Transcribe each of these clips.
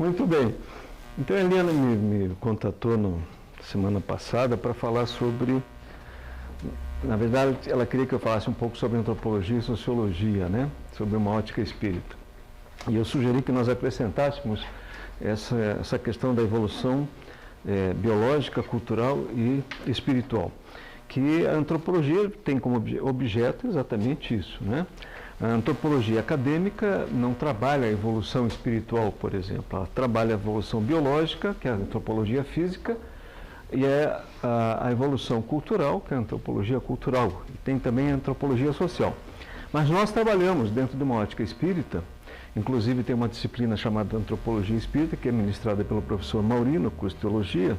Muito bem. Então a Helena me contatou semana passada para falar sobre, na verdade, ela queria que eu falasse um pouco sobre antropologia e sociologia, né? Sobre uma ótica espírita. E eu sugeri que nós acrescentássemos essa questão da evolução biológica, cultural e espiritual, que a antropologia tem como objeto exatamente isso, né? A antropologia acadêmica não trabalha a evolução espiritual, por exemplo, ela trabalha a evolução biológica, que é a antropologia física, e a evolução cultural, que é a antropologia cultural, e tem também a antropologia social. Mas nós trabalhamos dentro de uma ótica espírita, inclusive tem uma disciplina chamada Antropologia Espírita, que é ministrada pelo professor Mauri, no curso de Teologia.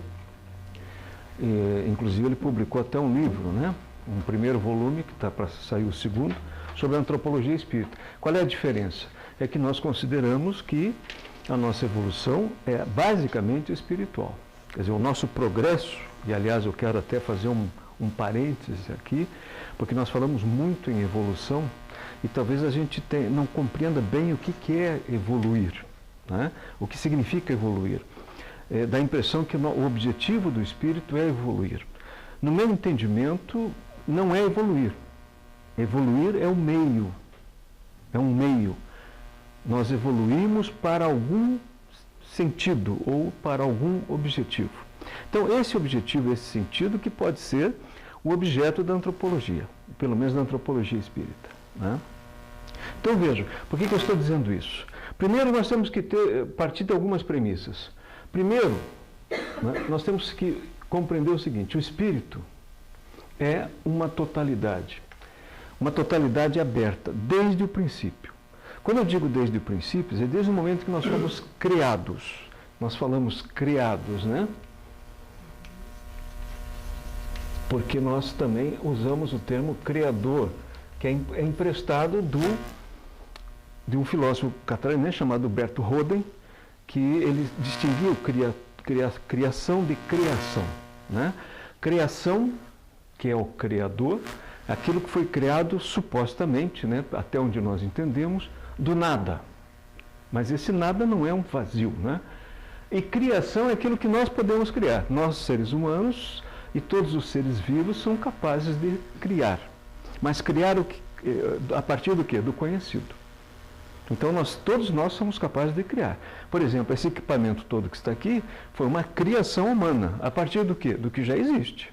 Inclusive ele publicou até um livro, né? Um primeiro volume, que está para sair o segundo, sobre a antropologia espírita. Qual é a diferença? É que nós consideramos que a nossa evolução é basicamente espiritual. Quer dizer, o nosso progresso, e aliás eu quero até fazer um parêntese aqui, porque nós falamos muito em evolução, e talvez a gente não compreenda bem o que é evoluir, né? O que significa evoluir. Dá a impressão que o objetivo do espírito é evoluir. No meu entendimento, não é evoluir. Evoluir é o meio. É um meio. Nós evoluímos para algum sentido ou para algum objetivo. Então, esse objetivo, esse sentido, que pode ser o objeto da antropologia, pelo menos da antropologia espírita, né? Então, vejam, por que eu estou dizendo isso? Primeiro, nós temos que partir de algumas premissas. Primeiro, né, nós temos que compreender o seguinte: o espírito é uma totalidade aberta, desde o princípio. Quando eu digo desde o princípio, é desde o momento que nós fomos criados. Nós falamos criados, né? Porque nós também usamos o termo criador, que é emprestado de um filósofo catarinense chamado Berto Roden, que ele distinguiu criação de criação, né? Criação, que é o criador, aquilo que foi criado supostamente, né, até onde nós entendemos, do nada. Mas esse nada não é um vazio, né? E criação é aquilo que nós podemos criar. Nós, seres humanos, e todos os seres vivos são capazes de criar. Mas criar a partir do quê? Do conhecido. Então, todos nós somos capazes de criar. Por exemplo, esse equipamento todo que está aqui foi uma criação humana. A partir do quê? Do que já existe.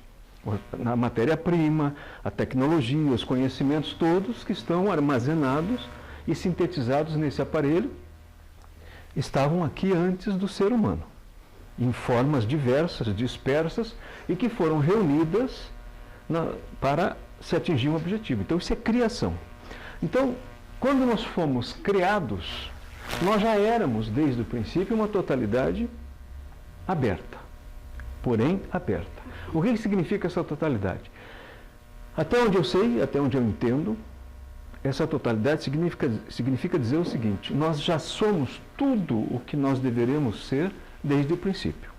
A matéria-prima, a tecnologia, os conhecimentos todos que estão armazenados e sintetizados nesse aparelho estavam aqui antes do ser humano, em formas diversas, dispersas, e que foram reunidas para se atingir um objetivo. Então, isso é criação. Então, quando nós fomos criados, nós já éramos, desde o princípio, uma totalidade aberta, porém aberta. O que significa essa totalidade? Até onde eu sei, até onde eu entendo, essa totalidade significa dizer o seguinte: nós já somos tudo o que nós deveremos ser desde o princípio.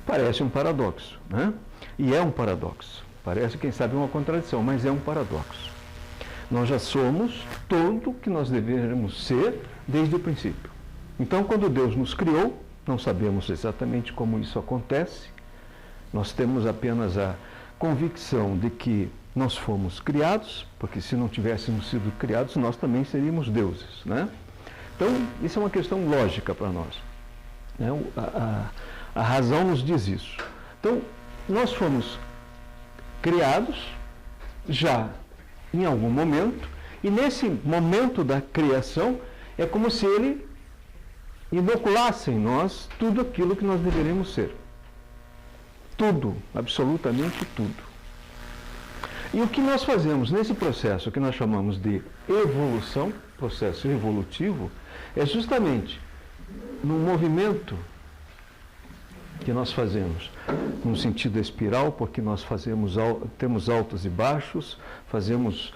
Parece um paradoxo, né? E é um paradoxo. Parece, quem sabe, uma contradição, mas é um paradoxo. Nós já somos tudo o que nós deveremos ser desde o princípio. Então, quando Deus nos criou, não sabemos exatamente como isso acontece, nós temos apenas a convicção de que nós fomos criados, porque se não tivéssemos sido criados, nós também seríamos deuses, né? Então, isso é uma questão lógica para nós, né? A razão nos diz isso. Então, nós fomos criados já em algum momento, e nesse momento da criação, é como se ele inoculasse em nós tudo aquilo que nós deveríamos ser. Tudo, absolutamente tudo. E o que nós fazemos nesse processo que nós chamamos de evolução, processo evolutivo, é justamente no movimento que nós fazemos, num sentido espiral, porque nós temos altos e baixos, fazemos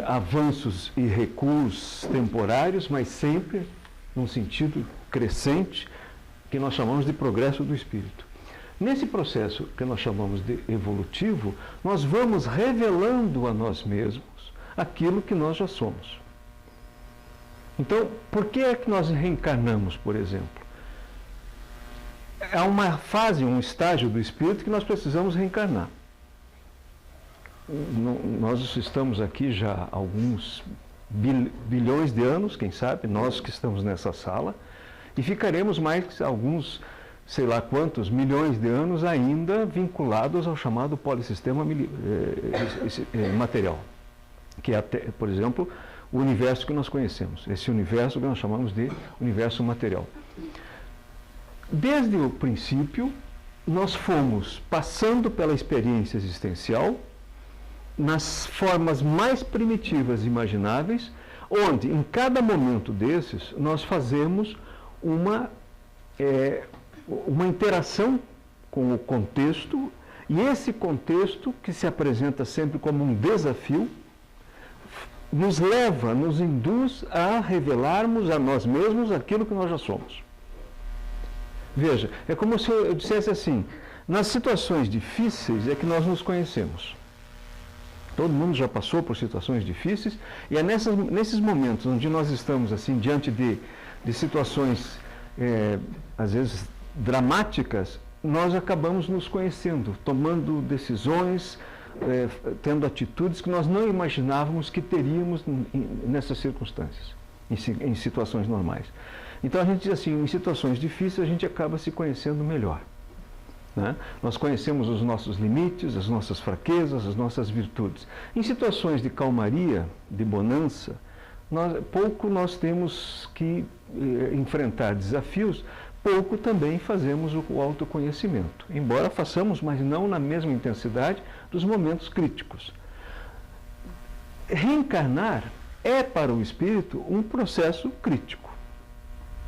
avanços e recuos temporários, mas sempre num sentido crescente, que nós chamamos de progresso do espírito. Nesse processo que nós chamamos de evolutivo, nós vamos revelando a nós mesmos aquilo que nós já somos. Então, por que é que nós reencarnamos, por exemplo? Há uma fase, um estágio do espírito que nós precisamos reencarnar. Nós estamos aqui já há alguns bilhões de anos, quem sabe, nós que estamos nessa sala, e ficaremos mais alguns, sei lá quantos, milhões de anos ainda vinculados ao chamado polissistema material, que é, por exemplo, o universo que nós conhecemos, esse universo que nós chamamos de universo material. Desde o princípio, nós fomos passando pela experiência existencial nas formas mais primitivas imagináveis, onde em cada momento desses nós fazemos uma interação com o contexto, e esse contexto, que se apresenta sempre como um desafio, nos leva, nos induz a revelarmos a nós mesmos aquilo que nós já somos. Veja, é como se eu dissesse assim, nas situações difíceis é que nós nos conhecemos. Todo mundo já passou por situações difíceis, e é nesses momentos onde nós estamos assim, diante de situações, às vezes, dramáticas, nós acabamos nos conhecendo, tomando decisões, tendo atitudes que nós não imaginávamos que teríamos nessas circunstâncias, em situações normais. Então a gente diz assim, em situações difíceis a gente acaba se conhecendo melhor, né? Nós conhecemos os nossos limites, as nossas fraquezas, as nossas virtudes. Em situações de calmaria, de bonança, pouco nós temos que enfrentar desafios, pouco também fazemos o autoconhecimento. Embora façamos, mas não na mesma intensidade dos momentos críticos. Reencarnar é para o espírito um processo crítico.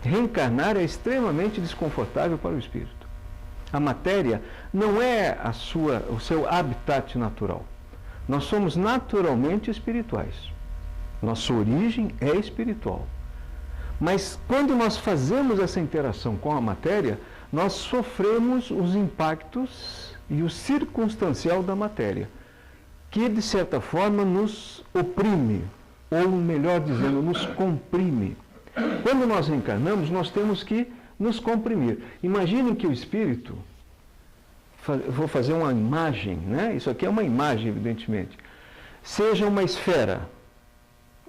Reencarnar é extremamente desconfortável para o espírito. A matéria não é o seu habitat natural. Nós somos naturalmente espirituais. Nossa origem é espiritual. Mas quando nós fazemos essa interação com a matéria, nós sofremos os impactos e o circunstancial da matéria, que de certa forma nos oprime, ou melhor dizendo, nos comprime. Quando nós reencarnamos, nós temos que nos comprimir. Imaginem que o espírito, vou fazer uma imagem, né? Isso aqui é uma imagem, evidentemente, seja uma esfera,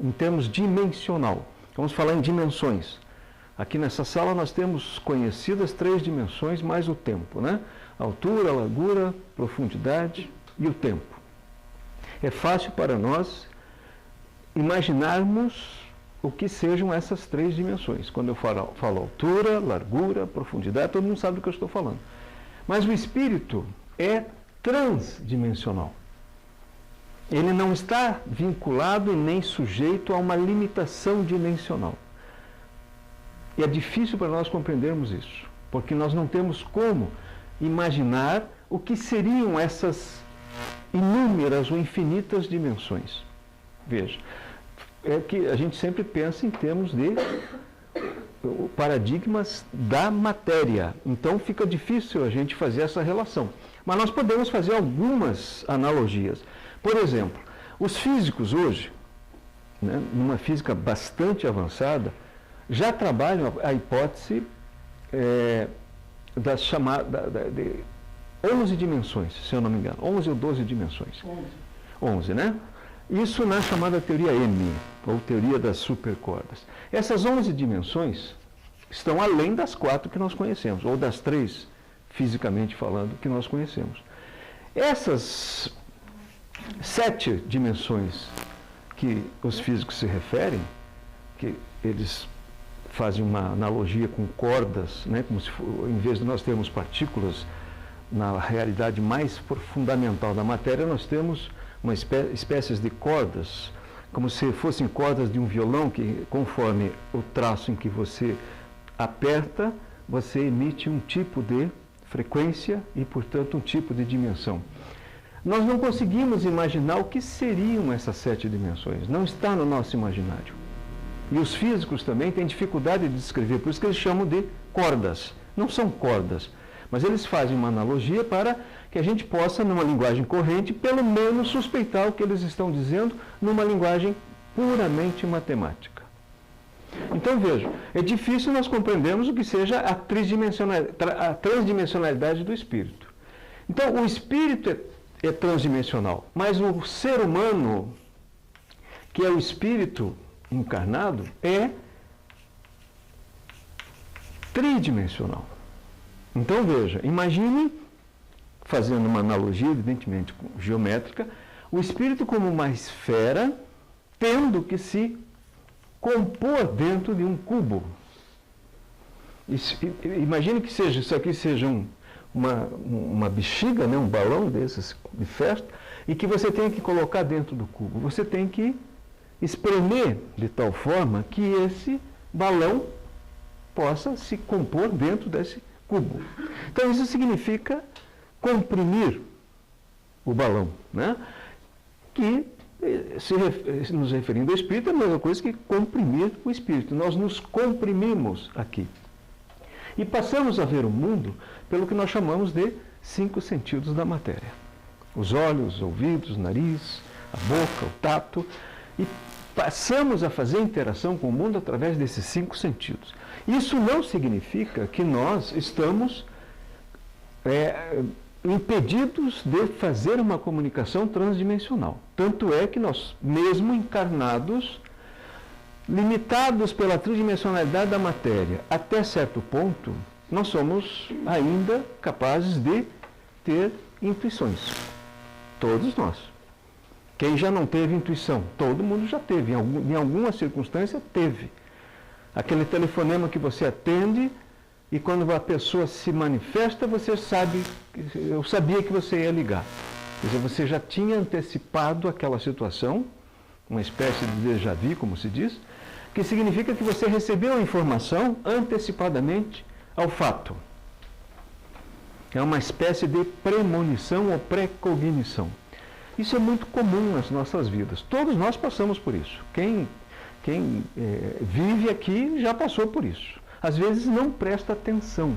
em termos dimensional. Vamos falar em dimensões. Aqui nessa sala nós temos conhecidas 3 dimensões mais o tempo, né? Altura, largura, profundidade e o tempo. É fácil para nós imaginarmos o que sejam essas 3 dimensões. Quando eu falo altura, largura, profundidade, todo mundo sabe do que eu estou falando. Mas o espírito é transdimensional. Ele não está vinculado e nem sujeito a uma limitação dimensional. E é difícil para nós compreendermos isso, porque nós não temos como imaginar o que seriam essas inúmeras ou infinitas dimensões. Veja, é que a gente sempre pensa em termos de paradigmas da matéria. Então fica difícil a gente fazer essa relação. Mas nós podemos fazer algumas analogias. Por exemplo, os físicos hoje, né, numa física bastante avançada, já trabalham a hipótese das chamadas de 11 dimensões, se eu não me engano. 11 ou 12 dimensões. 11, né? Isso na chamada teoria M, ou teoria das supercordas. Essas 11 dimensões estão além das 4 que nós conhecemos, ou das 3, fisicamente falando, que nós conhecemos. Essas 7 dimensões que os físicos se referem, que eles fazem uma analogia com cordas, né, como se em vez de nós termos partículas na realidade mais fundamental da matéria, nós temos uma espécies de cordas, como se fossem cordas de um violão, que conforme o traço em que você aperta, você emite um tipo de frequência e, portanto, um tipo de dimensão. Nós não conseguimos imaginar o que seriam essas 7 dimensões, não está no nosso imaginário. E os físicos também têm dificuldade de descrever, por isso que eles chamam de cordas. Não são cordas, mas eles fazem uma analogia para que a gente possa, numa linguagem corrente, pelo menos suspeitar o que eles estão dizendo numa linguagem puramente matemática. Então veja, é difícil nós compreendermos o que seja a transdimensionalidade do espírito. Então o espírito é transdimensional, mas o ser humano, que é o espírito encarnado, é tridimensional. Então veja, imagine, fazendo uma analogia, evidentemente geométrica, o espírito como uma esfera tendo que se compor dentro de um cubo. Imagine que isso aqui seja uma bexiga, né, um balão desses de festa, e que você tem que colocar dentro do cubo. Você tem que espremer de tal forma que esse balão possa se compor dentro desse cubo. Então isso significa comprimir o balão, né? Que, nos referindo ao espírito, é a mesma coisa que comprimir o espírito. Nós nos comprimimos aqui. E passamos a ver o mundo pelo que nós chamamos de 5 sentidos da matéria. Os olhos, os ouvidos, o nariz, a boca, o tato. E passamos a fazer interação com o mundo através desses 5 sentidos. Isso não significa que nós estamos impedidos de fazer uma comunicação transdimensional. Tanto é que nós, mesmo encarnados, limitados pela tridimensionalidade da matéria, até certo ponto, nós somos ainda capazes de ter intuições. Todos nós. Quem já não teve intuição? Todo mundo já teve, em alguma circunstância teve. Aquele telefonema que você atende e quando a pessoa se manifesta, você sabe, eu sabia que você ia ligar. Quer dizer, você já tinha antecipado aquela situação, uma espécie de déjà vu, como se diz, que significa que você recebeu a informação antecipadamente ao fato. É uma espécie de premonição ou precognição. Isso é muito comum nas nossas vidas. Todos nós passamos por isso. Quem vive aqui já passou por isso. Às vezes não presta atenção,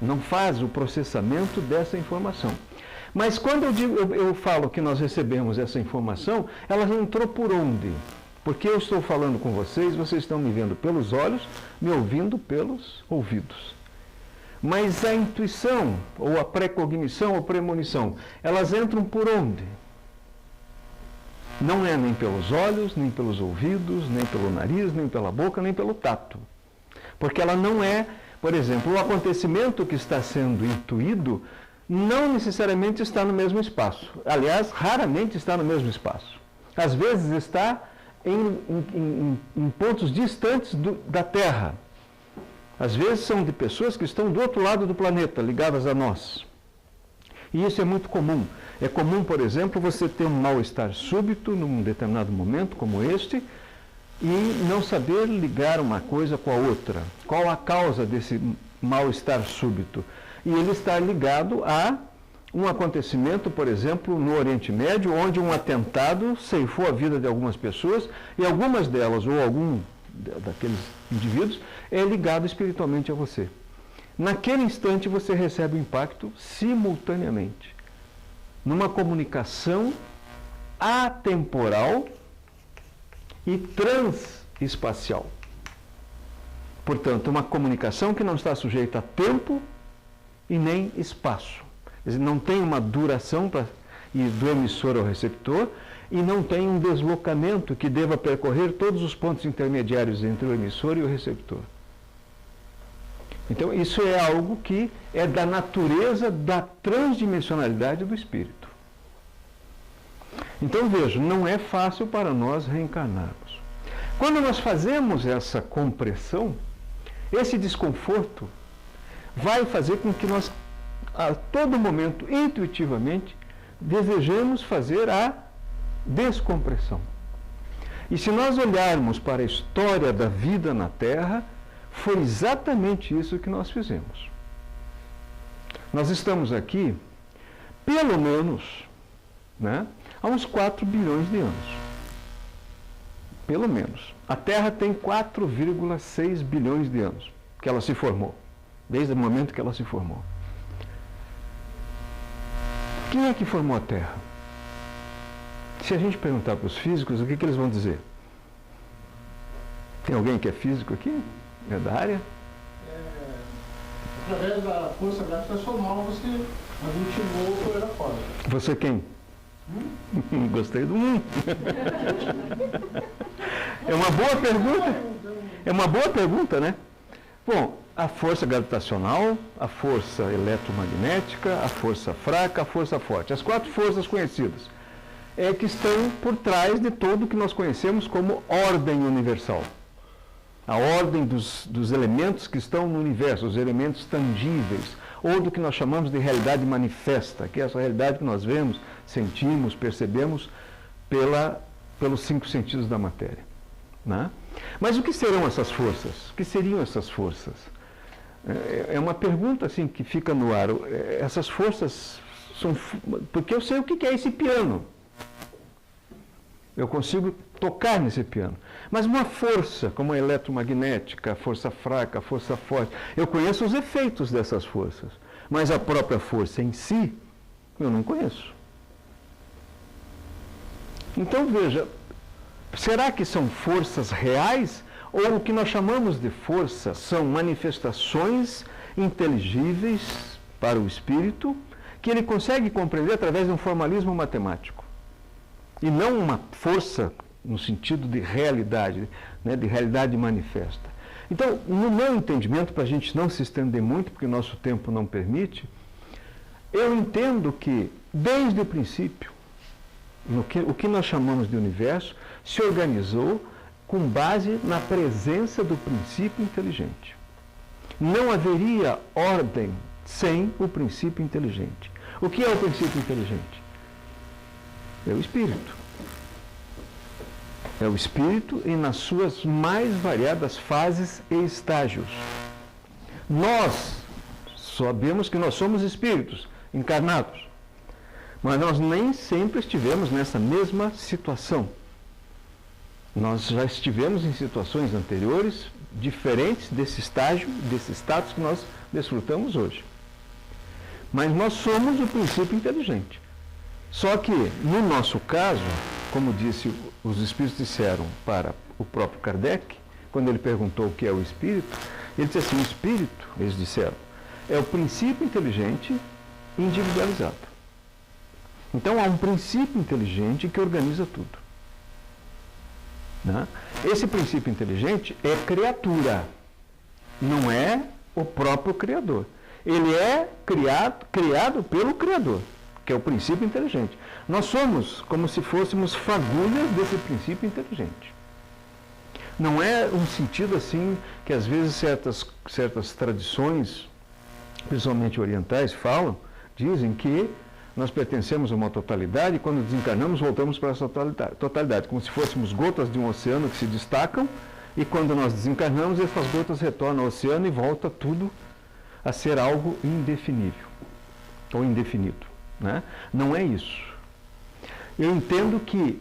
não faz o processamento dessa informação. Mas quando eu falo que nós recebemos essa informação, ela entrou por onde? Porque eu estou falando com vocês, vocês estão me vendo pelos olhos, me ouvindo pelos ouvidos. Mas a intuição, ou a precognição, ou premonição, elas entram por onde? Não é nem pelos olhos, nem pelos ouvidos, nem pelo nariz, nem pela boca, nem pelo tato. Porque ela não é, por exemplo, o acontecimento que está sendo intuído não necessariamente está no mesmo espaço. Aliás, raramente está no mesmo espaço. Às vezes está em pontos distantes da Terra. Às vezes são de pessoas que estão do outro lado do planeta, ligadas a nós. E isso é muito comum. É comum, por exemplo, você ter um mal-estar súbito num determinado momento, como este, e não saber ligar uma coisa com a outra. Qual a causa desse mal-estar súbito? E ele está ligado a um acontecimento, por exemplo, no Oriente Médio, onde um atentado ceifou a vida de algumas pessoas, e algumas delas, ou algum daqueles indivíduos, é ligado espiritualmente a você. Naquele instante você recebe o impacto simultaneamente, numa comunicação atemporal e transespacial. Portanto, uma comunicação que não está sujeita a tempo e nem espaço. Quer dizer, não tem uma duração do emissor ao receptor e não tem um deslocamento que deva percorrer todos os pontos intermediários entre o emissor e o receptor. Então, isso é algo que é da natureza da transdimensionalidade do espírito. Então, veja, não é fácil para nós reencarnarmos. Quando nós fazemos essa compressão, esse desconforto vai fazer com que nós, a todo momento, intuitivamente, desejemos fazer a descompressão. E se nós olharmos para a história da vida na Terra, foi exatamente isso que nós fizemos. Nós estamos aqui, pelo menos, há uns 4 bilhões de anos. Pelo menos. A Terra tem 4,6 bilhões de anos que ela se formou, desde o momento que ela se formou. Quem é que formou a Terra? Se a gente perguntar para os físicos, o que eles vão dizer? Tem alguém que é físico aqui? É da área? Através da força gravitacional você aglutinou a poeira fora. Você quem? Gostei do É uma boa pergunta. É uma boa pergunta, né? Bom, a força gravitacional, a força eletromagnética, a força fraca, a força forte. As 4 forças conhecidas é que estão por trás de tudo que nós conhecemos como ordem universal. A ordem dos elementos que estão no universo, os elementos tangíveis, ou do que nós chamamos de realidade manifesta, que é essa realidade que nós vemos, sentimos, percebemos pelos 5 sentidos da matéria. Né? Mas o que serão essas forças? O que seriam essas forças? É uma pergunta assim que fica no ar. Essas forças são... Porque eu sei o que é esse piano. Eu consigo tocar nesse piano. Mas uma força como a eletromagnética, a força fraca, a força forte, eu conheço os efeitos dessas forças. Mas a própria força em si, eu não conheço. Então veja, será que são forças reais? Ou o que nós chamamos de força são manifestações inteligíveis para o espírito que ele consegue compreender através de um formalismo matemático. E não uma força no sentido de realidade, né, de realidade manifesta. Então, no meu entendimento, para a gente não se estender muito, porque o nosso tempo não permite, eu entendo que, desde o princípio, o que nós chamamos de universo se organizou com base na presença do princípio inteligente. Não haveria ordem sem o princípio inteligente. O que é o princípio inteligente? É o espírito. É o espírito e nas suas mais variadas fases e estágios. Nós sabemos que nós somos espíritos encarnados, mas nós nem sempre estivemos nessa mesma situação. Nós já estivemos em situações anteriores diferentes desse estágio, desse status que nós desfrutamos hoje. Mas nós somos o princípio inteligente. Só que, no nosso caso, como disse, os espíritos disseram para o próprio Kardec, quando ele perguntou o que é o espírito, ele disse assim, o espírito, eles disseram, é o princípio inteligente individualizado. Então há um princípio inteligente que organiza tudo. Né? Esse princípio inteligente é criatura, não é o próprio Criador. Ele é criado pelo Criador, que é o princípio inteligente. Nós somos como se fôssemos fagulhas desse princípio inteligente. Não é um sentido assim que às vezes certas tradições, principalmente orientais, dizem que nós pertencemos a uma totalidade e quando desencarnamos voltamos para essa totalidade, como se fôssemos gotas de um oceano que se destacam e quando nós desencarnamos essas gotas retornam ao oceano e volta tudo a ser algo indefinível ou indefinido. Né? Não é isso. Eu entendo que,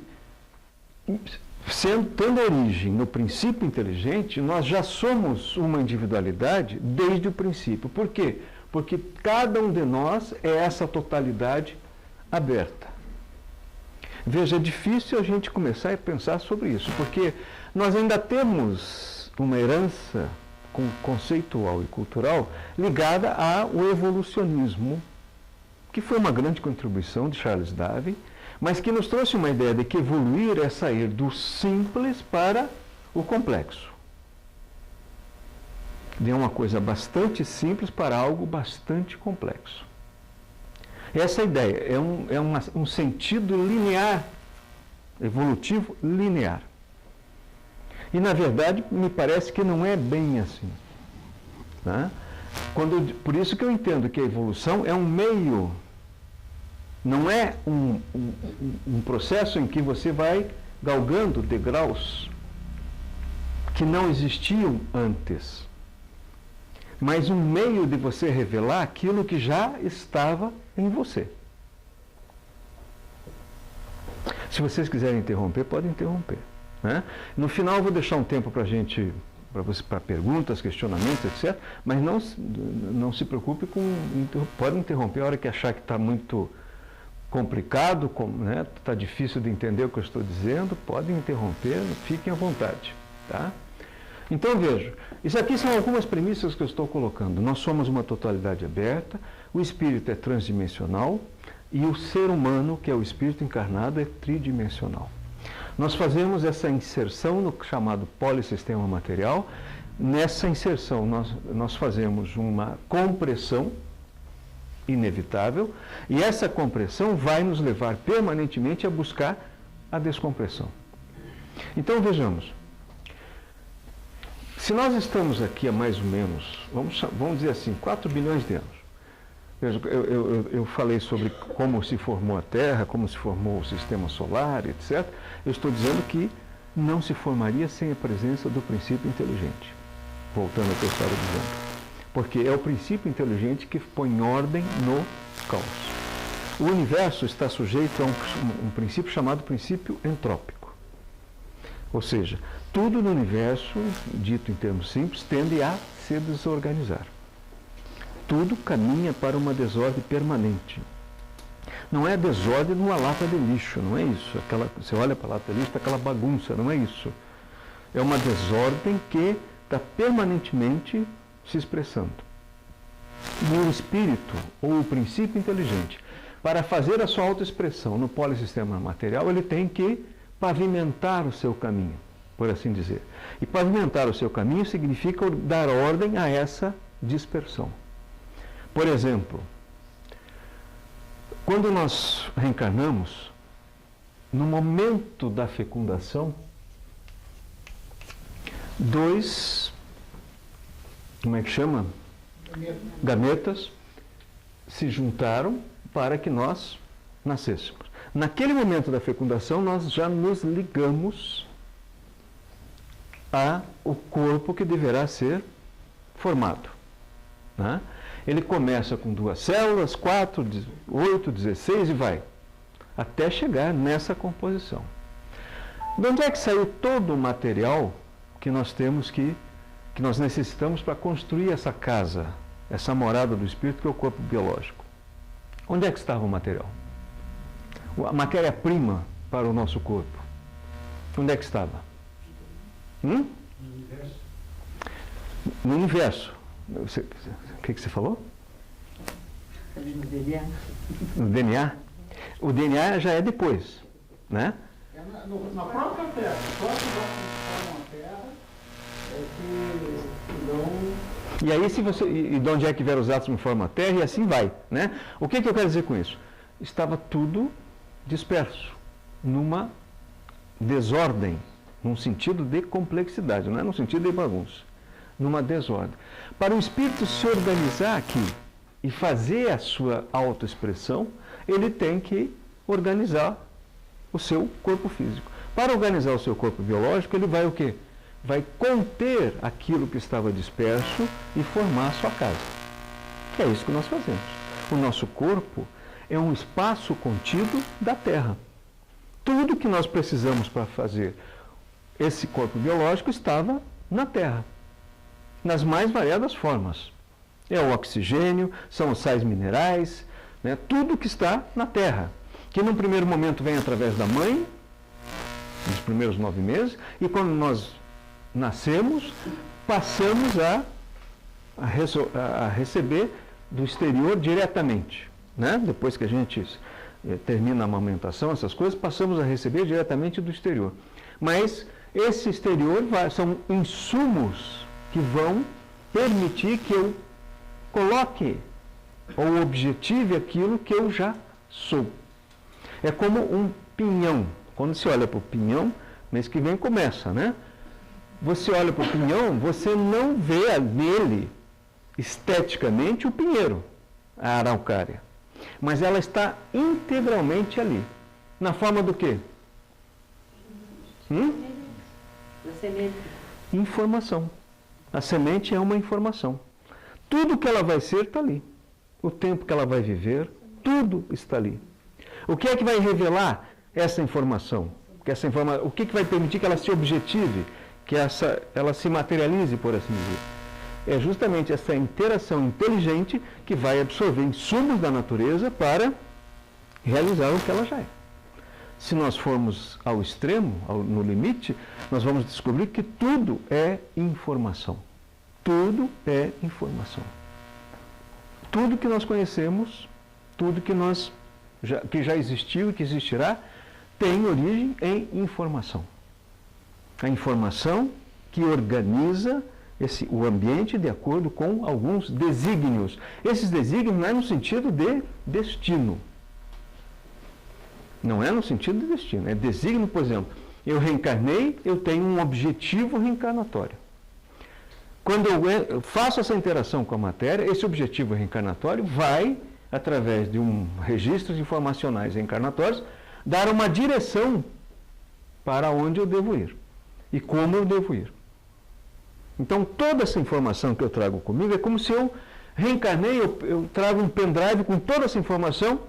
tendo origem no princípio inteligente, nós já somos uma individualidade desde o princípio. Por quê? Porque cada um de nós é essa totalidade aberta. Veja, é difícil a gente começar a pensar sobre isso, porque nós ainda temos uma herança conceitual e cultural ligada ao evolucionismo, que foi uma grande contribuição de Charles Darwin, mas que nos trouxe uma ideia de que evoluir é sair do simples para o complexo. De uma coisa bastante simples para algo bastante complexo. Essa ideia é um sentido linear, evolutivo linear. E, na verdade, me parece que não é bem assim. Né? Por isso que eu entendo que a evolução é um meio, não é um processo em que você vai galgando degraus que não existiam antes, mas um meio de você revelar aquilo que já estava em você. Se vocês quiserem interromper, podem interromper. Né? No final eu vou deixar um tempo para a gente, para perguntas, questionamentos, etc. Mas não se preocupe pode interromper a hora que achar que está muito complicado, né? Está difícil de entender o que eu estou dizendo, podem interromper, fiquem à vontade. Tá? Então veja, isso aqui são algumas premissas que eu estou colocando. Nós somos uma totalidade aberta, o espírito é transdimensional e o ser humano, que é o espírito encarnado, é tridimensional. Nós fazemos essa inserção no chamado polissistema material. Nessa inserção nós fazemos uma compressão inevitável e essa compressão vai nos levar permanentemente a buscar a descompressão. Então vejamos, se nós estamos aqui há mais ou menos, vamos dizer assim, 4 bilhões de anos. Veja, eu falei sobre como se formou a Terra, como se formou o sistema solar, etc. Eu estou dizendo que não se formaria sem a presença do princípio inteligente. Voltando ao que eu estava dizendo. Porque é o princípio inteligente que põe ordem no caos. O universo está sujeito a um princípio chamado princípio entrópico. Ou seja, tudo no universo, dito em termos simples, tende a se desorganizar. Tudo caminha para uma desordem permanente. Não é desordem numa lata de lixo, não é isso. Você olha para a lata de lixo, está aquela bagunça, não é isso. É uma desordem que está permanentemente se expressando. E o espírito, ou o princípio inteligente, para fazer a sua autoexpressão no polissistema material, ele tem que pavimentar o seu caminho, por assim dizer. E pavimentar o seu caminho significa dar ordem a essa dispersão. Por exemplo, quando nós reencarnamos, no momento da fecundação, dois, como é que chama? Gametas se juntaram para que nós nascêssemos. Naquele momento da fecundação, nós já nos ligamos ao corpo que deverá ser formado, né? Ele começa com 2 células, 4, 8, 16 e vai, até chegar nessa composição. De onde é que saiu todo o material que nós temos que nós necessitamos para construir essa casa, essa morada do espírito que é o corpo biológico? Onde é que estava o material? A matéria-prima para o nosso corpo. Onde é que estava? No universo. No universo. O que você falou? No DNA. No DNA? O DNA já é depois, né? É na própria Terra. Os próprios átomos que formam a Terra é que dão... E aí, e de onde é que vieram os átomos que formam a Terra, e assim vai, né? O que eu quero dizer com isso? Estava tudo disperso, numa desordem, num sentido de complexidade, não é num sentido de bagunça, numa desordem. Para o espírito se organizar aqui e fazer a sua autoexpressão, ele tem que organizar o seu corpo físico. Para organizar o seu corpo biológico, ele vai o quê? Vai conter aquilo que estava disperso e formar a sua casa. É isso que nós fazemos. O nosso corpo é um espaço contido da Terra. Tudo que nós precisamos para fazer esse corpo biológico estava na Terra, nas mais variadas formas. É o oxigênio, são os sais minerais, né? Tudo que está na Terra, que num primeiro momento vem através da mãe, nos primeiros 9 meses, e quando nós nascemos, passamos a receber do exterior diretamente, né? Depois que a gente termina a amamentação, essas coisas, passamos a receber diretamente do exterior. Mas esse exterior são insumos que vão permitir que eu coloque ou objetive aquilo que eu já sou. É como um pinhão. Quando você olha para o pinhão, mês que vem começa, né? Você olha para o pinhão, você não vê nele esteticamente o pinheiro, a araucária. Mas ela está integralmente ali. Na forma do quê? Informação. A semente é uma informação. Tudo que ela vai ser está ali. O tempo que ela vai viver, tudo está ali. O que é que vai revelar essa informação? O que vai permitir que ela se objetive, que ela se materialize, por assim dizer? É justamente essa interação inteligente que vai absorver insumos da natureza para realizar o que ela já é. se nós formos ao extremo, no limite, nós vamos descobrir que tudo é informação. Tudo é informação. Tudo que nós conhecemos, tudo que já existiu e que existirá, tem origem em informação. A informação que organiza o ambiente de acordo com alguns desígnios. Esses desígnios não é no sentido de destino. Não é no sentido de destino. É desígnio, por exemplo, eu reencarnei, eu tenho um objetivo reencarnatório. Quando eu faço essa interação com a matéria, esse objetivo reencarnatório vai, através de registros informacionais reencarnatórios, dar uma direção para onde eu devo ir e como eu devo ir. Então, toda essa informação que eu trago comigo é como se eu reencarnei, eu trago um pendrive com toda essa informação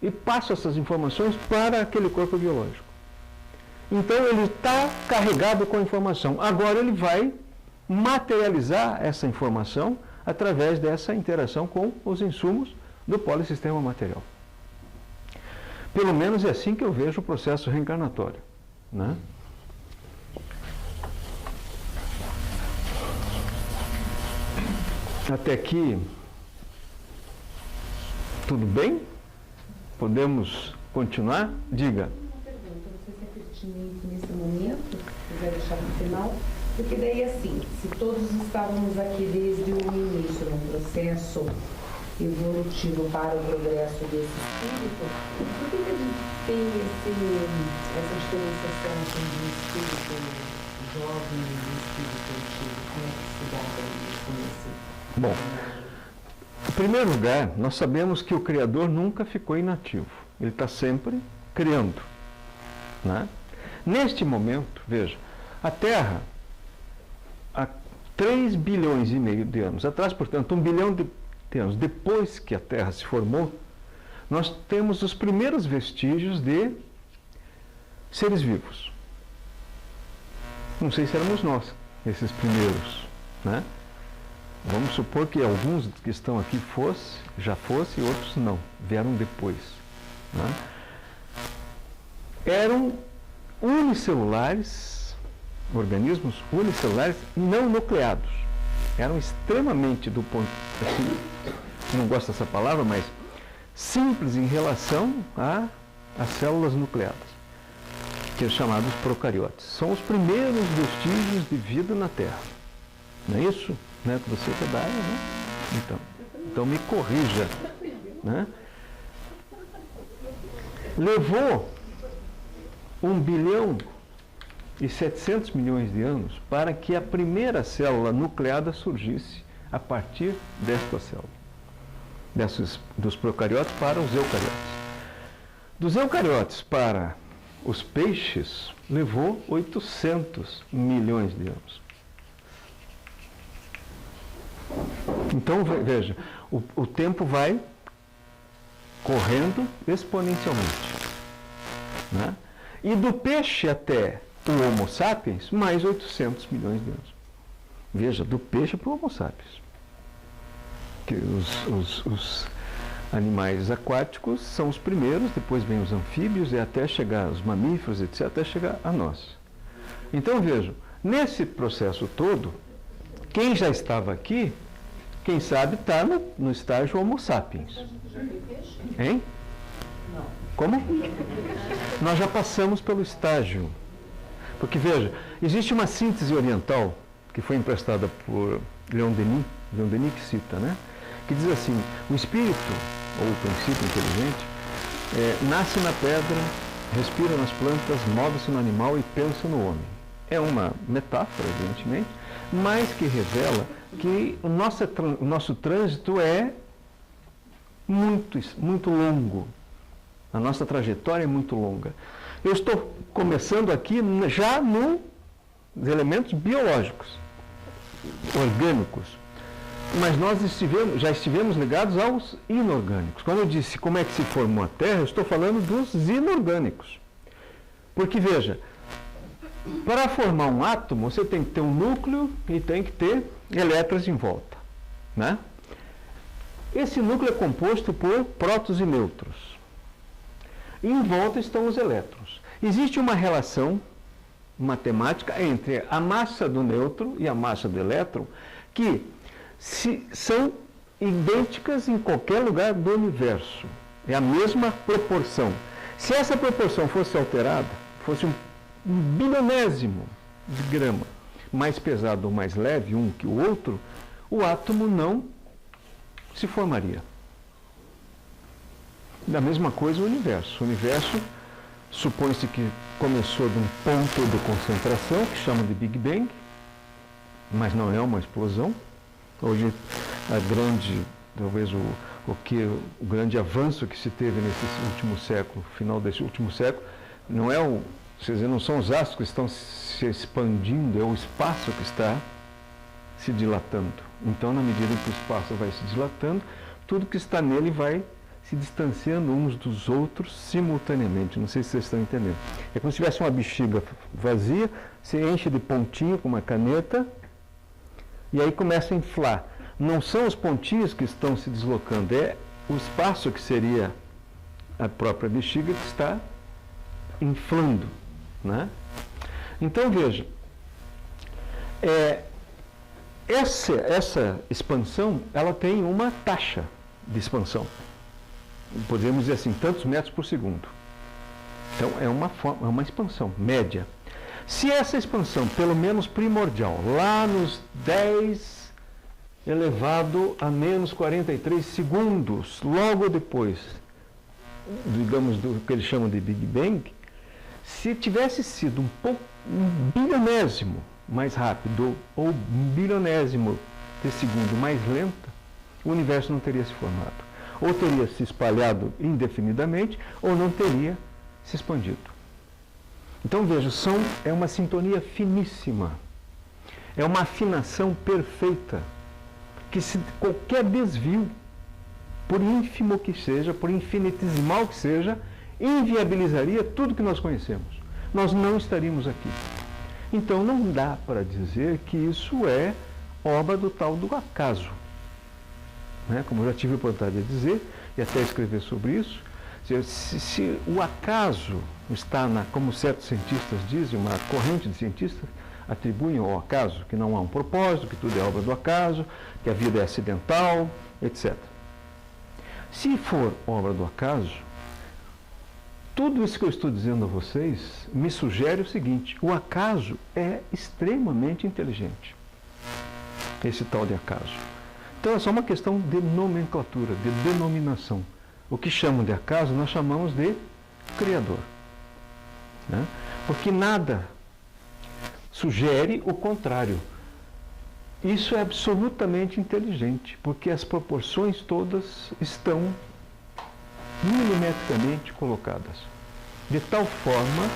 e passo essas informações para aquele corpo biológico. Então, ele está carregado com a informação. Agora, ele vai materializar essa informação através dessa interação com os insumos do polissistema material. Pelo menos é assim que eu vejo o processo reencarnatório, né? Até aqui, tudo bem? Podemos continuar? Diga. Uma pergunta, não sei se é pertinente nesse momento, se quiser deixar para o final, porque daí assim, se todos estávamos aqui desde o início num processo evolutivo para o progresso desse espírito, por que a gente tem essa diferenciação assim, de espírito jovem e de espírito antigo? Como é que se dá para isso? Bom, em primeiro lugar, nós sabemos que o Criador nunca ficou inativo. Ele está sempre criando, né? Neste momento, veja, a Terra, há 3 bilhões e meio de anos atrás, portanto, 1 bilhão de anos depois que a Terra se formou, nós temos os primeiros vestígios de seres vivos. Não sei se éramos nós, esses primeiros, né? Vamos supor que alguns que estão aqui já fossem, e outros não, vieram depois, né? Eram unicelulares, organismos unicelulares não nucleados. Eram extremamente, do ponto, assim, não gosto dessa palavra, mas simples em relação às células nucleadas, que são chamados procariotes. São os primeiros vestígios de vida na Terra. Não é isso? Né? Você que é da área, né? Então me corrija, né? Levou 1 bilhão e 700 milhões de anos para que a primeira célula nucleada surgisse a partir desta célula, dos procariotes para os eucariotes. Dos eucariotes para os peixes, levou 800 milhões de anos. Então, veja, o tempo vai correndo exponencialmente, né? E do peixe até o Homo sapiens, mais 800 milhões de anos. Veja, do peixe para o Homo sapiens. Que os animais aquáticos são os primeiros, depois vem os anfíbios, e até chegar os mamíferos, etc., até chegar a nós. Então, vejam, nesse processo todo, quem já estava aqui, quem sabe está no estágio Homo sapiens. Hein? Não. Como? Nós já passamos pelo estágio. Porque, veja, existe uma síntese oriental, que foi emprestada por Leon Denis que cita, né? Que diz assim, o espírito, ou o princípio inteligente, nasce na pedra, respira nas plantas, move-se no animal e pensa no homem. É uma metáfora, evidentemente, mas que revela que o nosso trânsito é muito longo. A nossa trajetória é muito longa. Eu estou começando aqui já nos elementos biológicos, orgânicos, mas nós já estivemos ligados aos inorgânicos. Quando eu disse como é que se formou a Terra, eu estou falando dos inorgânicos. Porque, veja, para formar um átomo, você tem que ter um núcleo e tem que ter elétrons em volta, né? Esse núcleo é composto por prótons e nêutrons. e em volta estão os elétrons. Existe uma relação matemática entre a massa do nêutron e a massa do elétron que são idênticas em qualquer lugar do universo. É a mesma proporção. Se essa proporção fosse alterada, fosse um bilionésimo de grama mais pesado ou mais leve um que o outro, o átomo não se formaria. Da mesma coisa o universo. O universo supõe-se que começou de um ponto de concentração, que chama de Big Bang, mas não é uma explosão. Hoje, talvez o grande avanço que se teve nesse último século, final desse último século, não são os astros que estão se expandindo, é o espaço que está se dilatando. Então, na medida que o espaço vai se dilatando, tudo que está nele vai se distanciando uns dos outros simultaneamente. Não sei se vocês estão entendendo. É como se tivesse uma bexiga vazia, você enche de pontinho com uma caneta e aí começa a inflar. Não são os pontinhos que estão se deslocando, é o espaço que seria a própria bexiga que está inflando, né? Então, veja, essa expansão, ela tem uma taxa de expansão. Podemos dizer assim, tantos metros por segundo. Então, é uma expansão média. Se essa expansão, pelo menos primordial, lá nos 10 elevado a menos 43 segundos, logo depois, digamos, do que eles chamam de Big Bang, se tivesse sido um bilionésimo mais rápido ou um bilionésimo de segundo mais lenta, o universo não teria se formado. Ou teria se espalhado indefinidamente, ou não teria se expandido. Então, veja, é uma sintonia finíssima. É uma afinação perfeita, que qualquer desvio, por ínfimo que seja, por infinitesimal que seja, inviabilizaria tudo que nós conhecemos. Nós não estaríamos aqui. Então, não dá para dizer que isso é obra do tal do acaso. Né? Como eu já tive a oportunidade de dizer, e até escrever sobre isso, se o acaso está, como certos cientistas dizem, uma corrente de cientistas atribuem ao acaso que não há um propósito, que tudo é obra do acaso, que a vida é acidental, etc. Se for obra do acaso, tudo isso que eu estou dizendo a vocês me sugere o seguinte: o acaso é extremamente inteligente. Esse tal de acaso. Então é só uma questão de nomenclatura, de denominação. O que chamam de acaso, nós chamamos de Criador. Né? Porque nada sugere o contrário. Isso é absolutamente inteligente, porque as proporções todas estão milimetricamente colocadas. De tal forma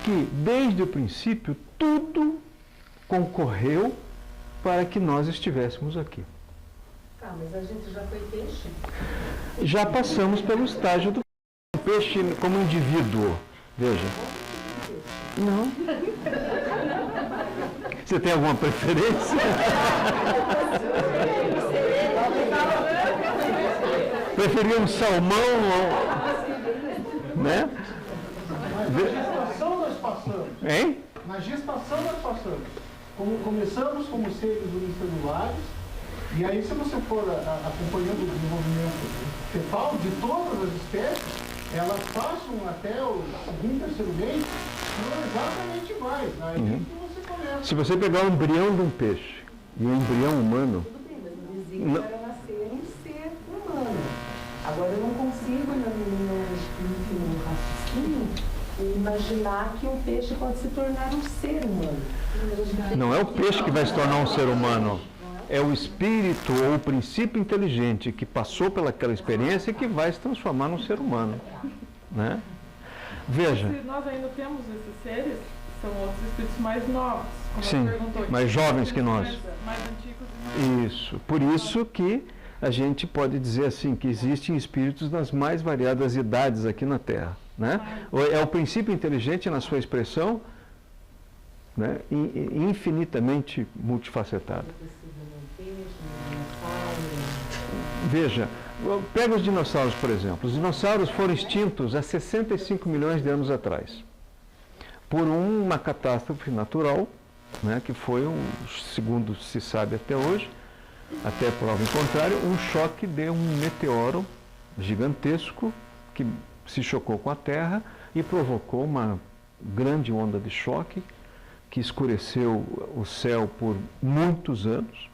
que, desde o princípio, tudo concorreu para que nós estivéssemos aqui. Tá, mas a gente já foi peixe? Já passamos pelo estágio do peixe como indivíduo. Veja. Não. Você tem alguma preferência? Preferia um salmão, né? Na gestação nós passamos. Hein? Na gestação nós passamos. Começamos como seres unicelulares, e aí se você for acompanhando o desenvolvimento fetal de todas as espécies, elas passam até o segundo, terceiro mês, não exatamente iguais. Aí que você começa. Se você pegar o embrião de um peixe e o embrião humano... Tudo bem, mas o desenho era nascer um ser humano. Agora eu não consigo, no raciocínio, imaginar que um peixe pode se tornar um ser humano. Não é o peixe que vai se tornar um ser humano. É o espírito ou o princípio inteligente que passou pelaquela experiência e que vai se transformar num ser humano. Né? Veja. Se nós ainda temos esses seres, são outros espíritos mais novos, como Sim, ela perguntou. mais jovens que nós. Mais antigos e mais... Isso. Por isso que a gente pode dizer assim, que existem espíritos nas mais variadas idades aqui na Terra. Né? É o princípio inteligente na sua expressão, né? Infinitamente multifacetado. Veja, Pega os dinossauros, por exemplo. Os dinossauros foram extintos há 65 milhões de anos atrás, por uma catástrofe natural, né, que foi, segundo se sabe até hoje, até prova em contrário, um choque de um meteoro gigantesco que se chocou com a Terra e provocou uma grande onda de choque que escureceu o céu por muitos anos.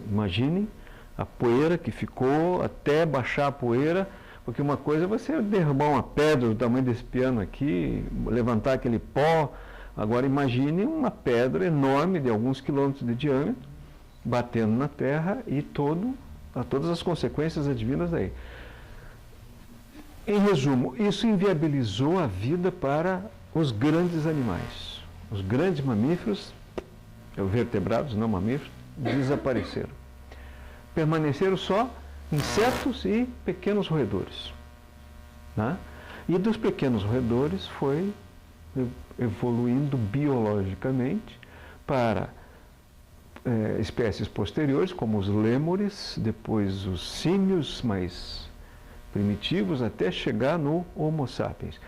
Imaginem a poeira que ficou até baixar a poeira, porque uma coisa é você derrubar uma pedra do tamanho desse piano aqui, levantar aquele pó. Agora imagine uma pedra enorme de alguns quilômetros de diâmetro, batendo na Terra e todas as consequências advindas daí. Em resumo, isso inviabilizou a vida para os grandes animais. Os grandes mamíferos, vertebrados, não mamíferos, desapareceram. Permaneceram só insetos e pequenos roedores. Né? E dos pequenos roedores foi evoluindo biologicamente para espécies posteriores, como os lêmures, depois os símios mais primitivos, até chegar no Homo sapiens.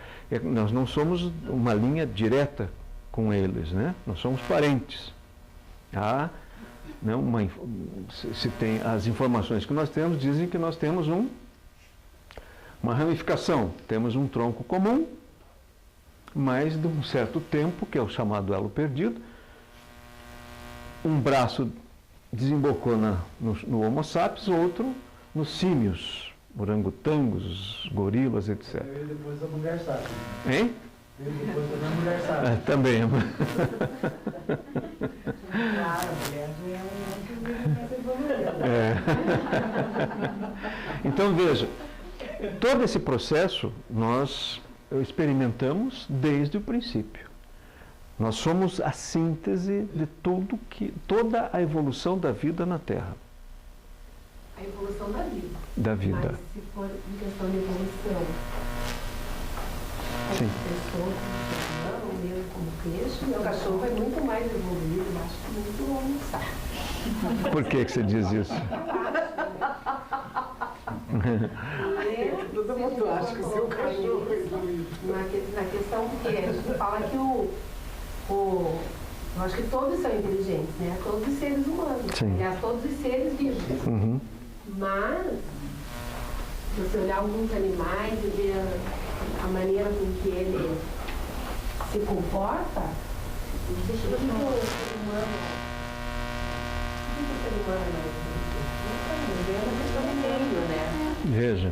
Nós não somos uma linha direta com eles, né? Nós somos parentes. Se tem, as informações que nós temos dizem que nós temos uma ramificação, temos um tronco comum, mas de um certo tempo, que é o chamado elo perdido, um braço desembocou no Homo sapiens, outro nos símios, orangotangos, gorilas, etc. Veio depois da mulher sábia. Hein? Veio depois da mulher sábia. Também. Claro, a mulher Então, veja, todo esse processo nós experimentamos desde o princípio. Nós somos a síntese de toda a evolução da vida na Terra. A evolução da vida. Da vida. Mas se for em questão de evolução, Sim. pessoas como mesmo como peixe, meu cachorro é muito mais evoluído, eu acho que muito homem sabe. Por que você diz isso? Todo mundo acha que o seu cachorro é evoluído. Na questão que a gente fala que eu acho que todos são inteligentes, né? Todos os seres humanos. Sim. Aliás, todos os seres vivos. Uhum. Mas, se você olhar alguns animais e ver a maneira com que ele se comporta, você chega no ser humano. O que o ser humano é? Veja.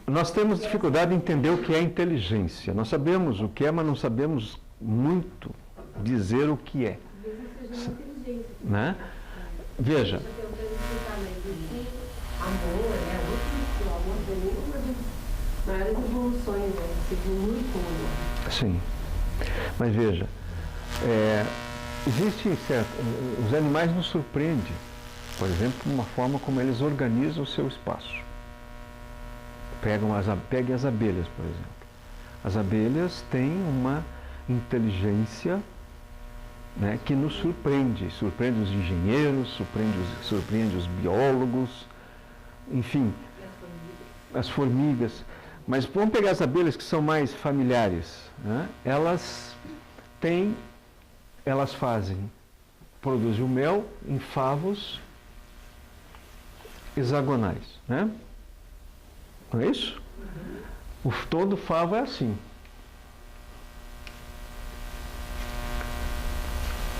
Nós temos dificuldade em entender o que é inteligência. Nós sabemos o que é, mas não sabemos muito dizer o que é. Né? Veja. Amor, né? O amor também é uma das maiores evoluções, né? Se evolui como amor. Sim. Mas veja, existe os animais nos surpreendem, por exemplo, uma forma como eles organizam o seu espaço. Pegue as abelhas, por exemplo. As abelhas têm uma inteligência, né, que nos surpreende os engenheiros, surpreende os biólogos, enfim, as formigas. Mas vamos pegar as abelhas que são mais familiares, né? Elas produzem o mel em favos hexagonais, né? Não é isso? Todo favo é assim.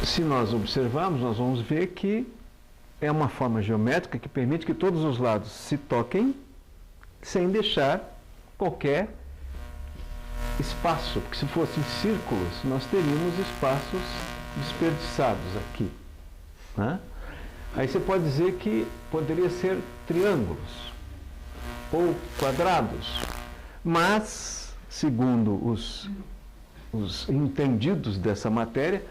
Se nós observarmos, nós vamos ver que é uma forma geométrica que permite que todos os lados se toquem sem deixar qualquer espaço, porque se fossem círculos, nós teríamos espaços desperdiçados aqui, né? Aí você pode dizer que poderia ser triângulos ou quadrados, mas, segundo os entendidos dessa matéria,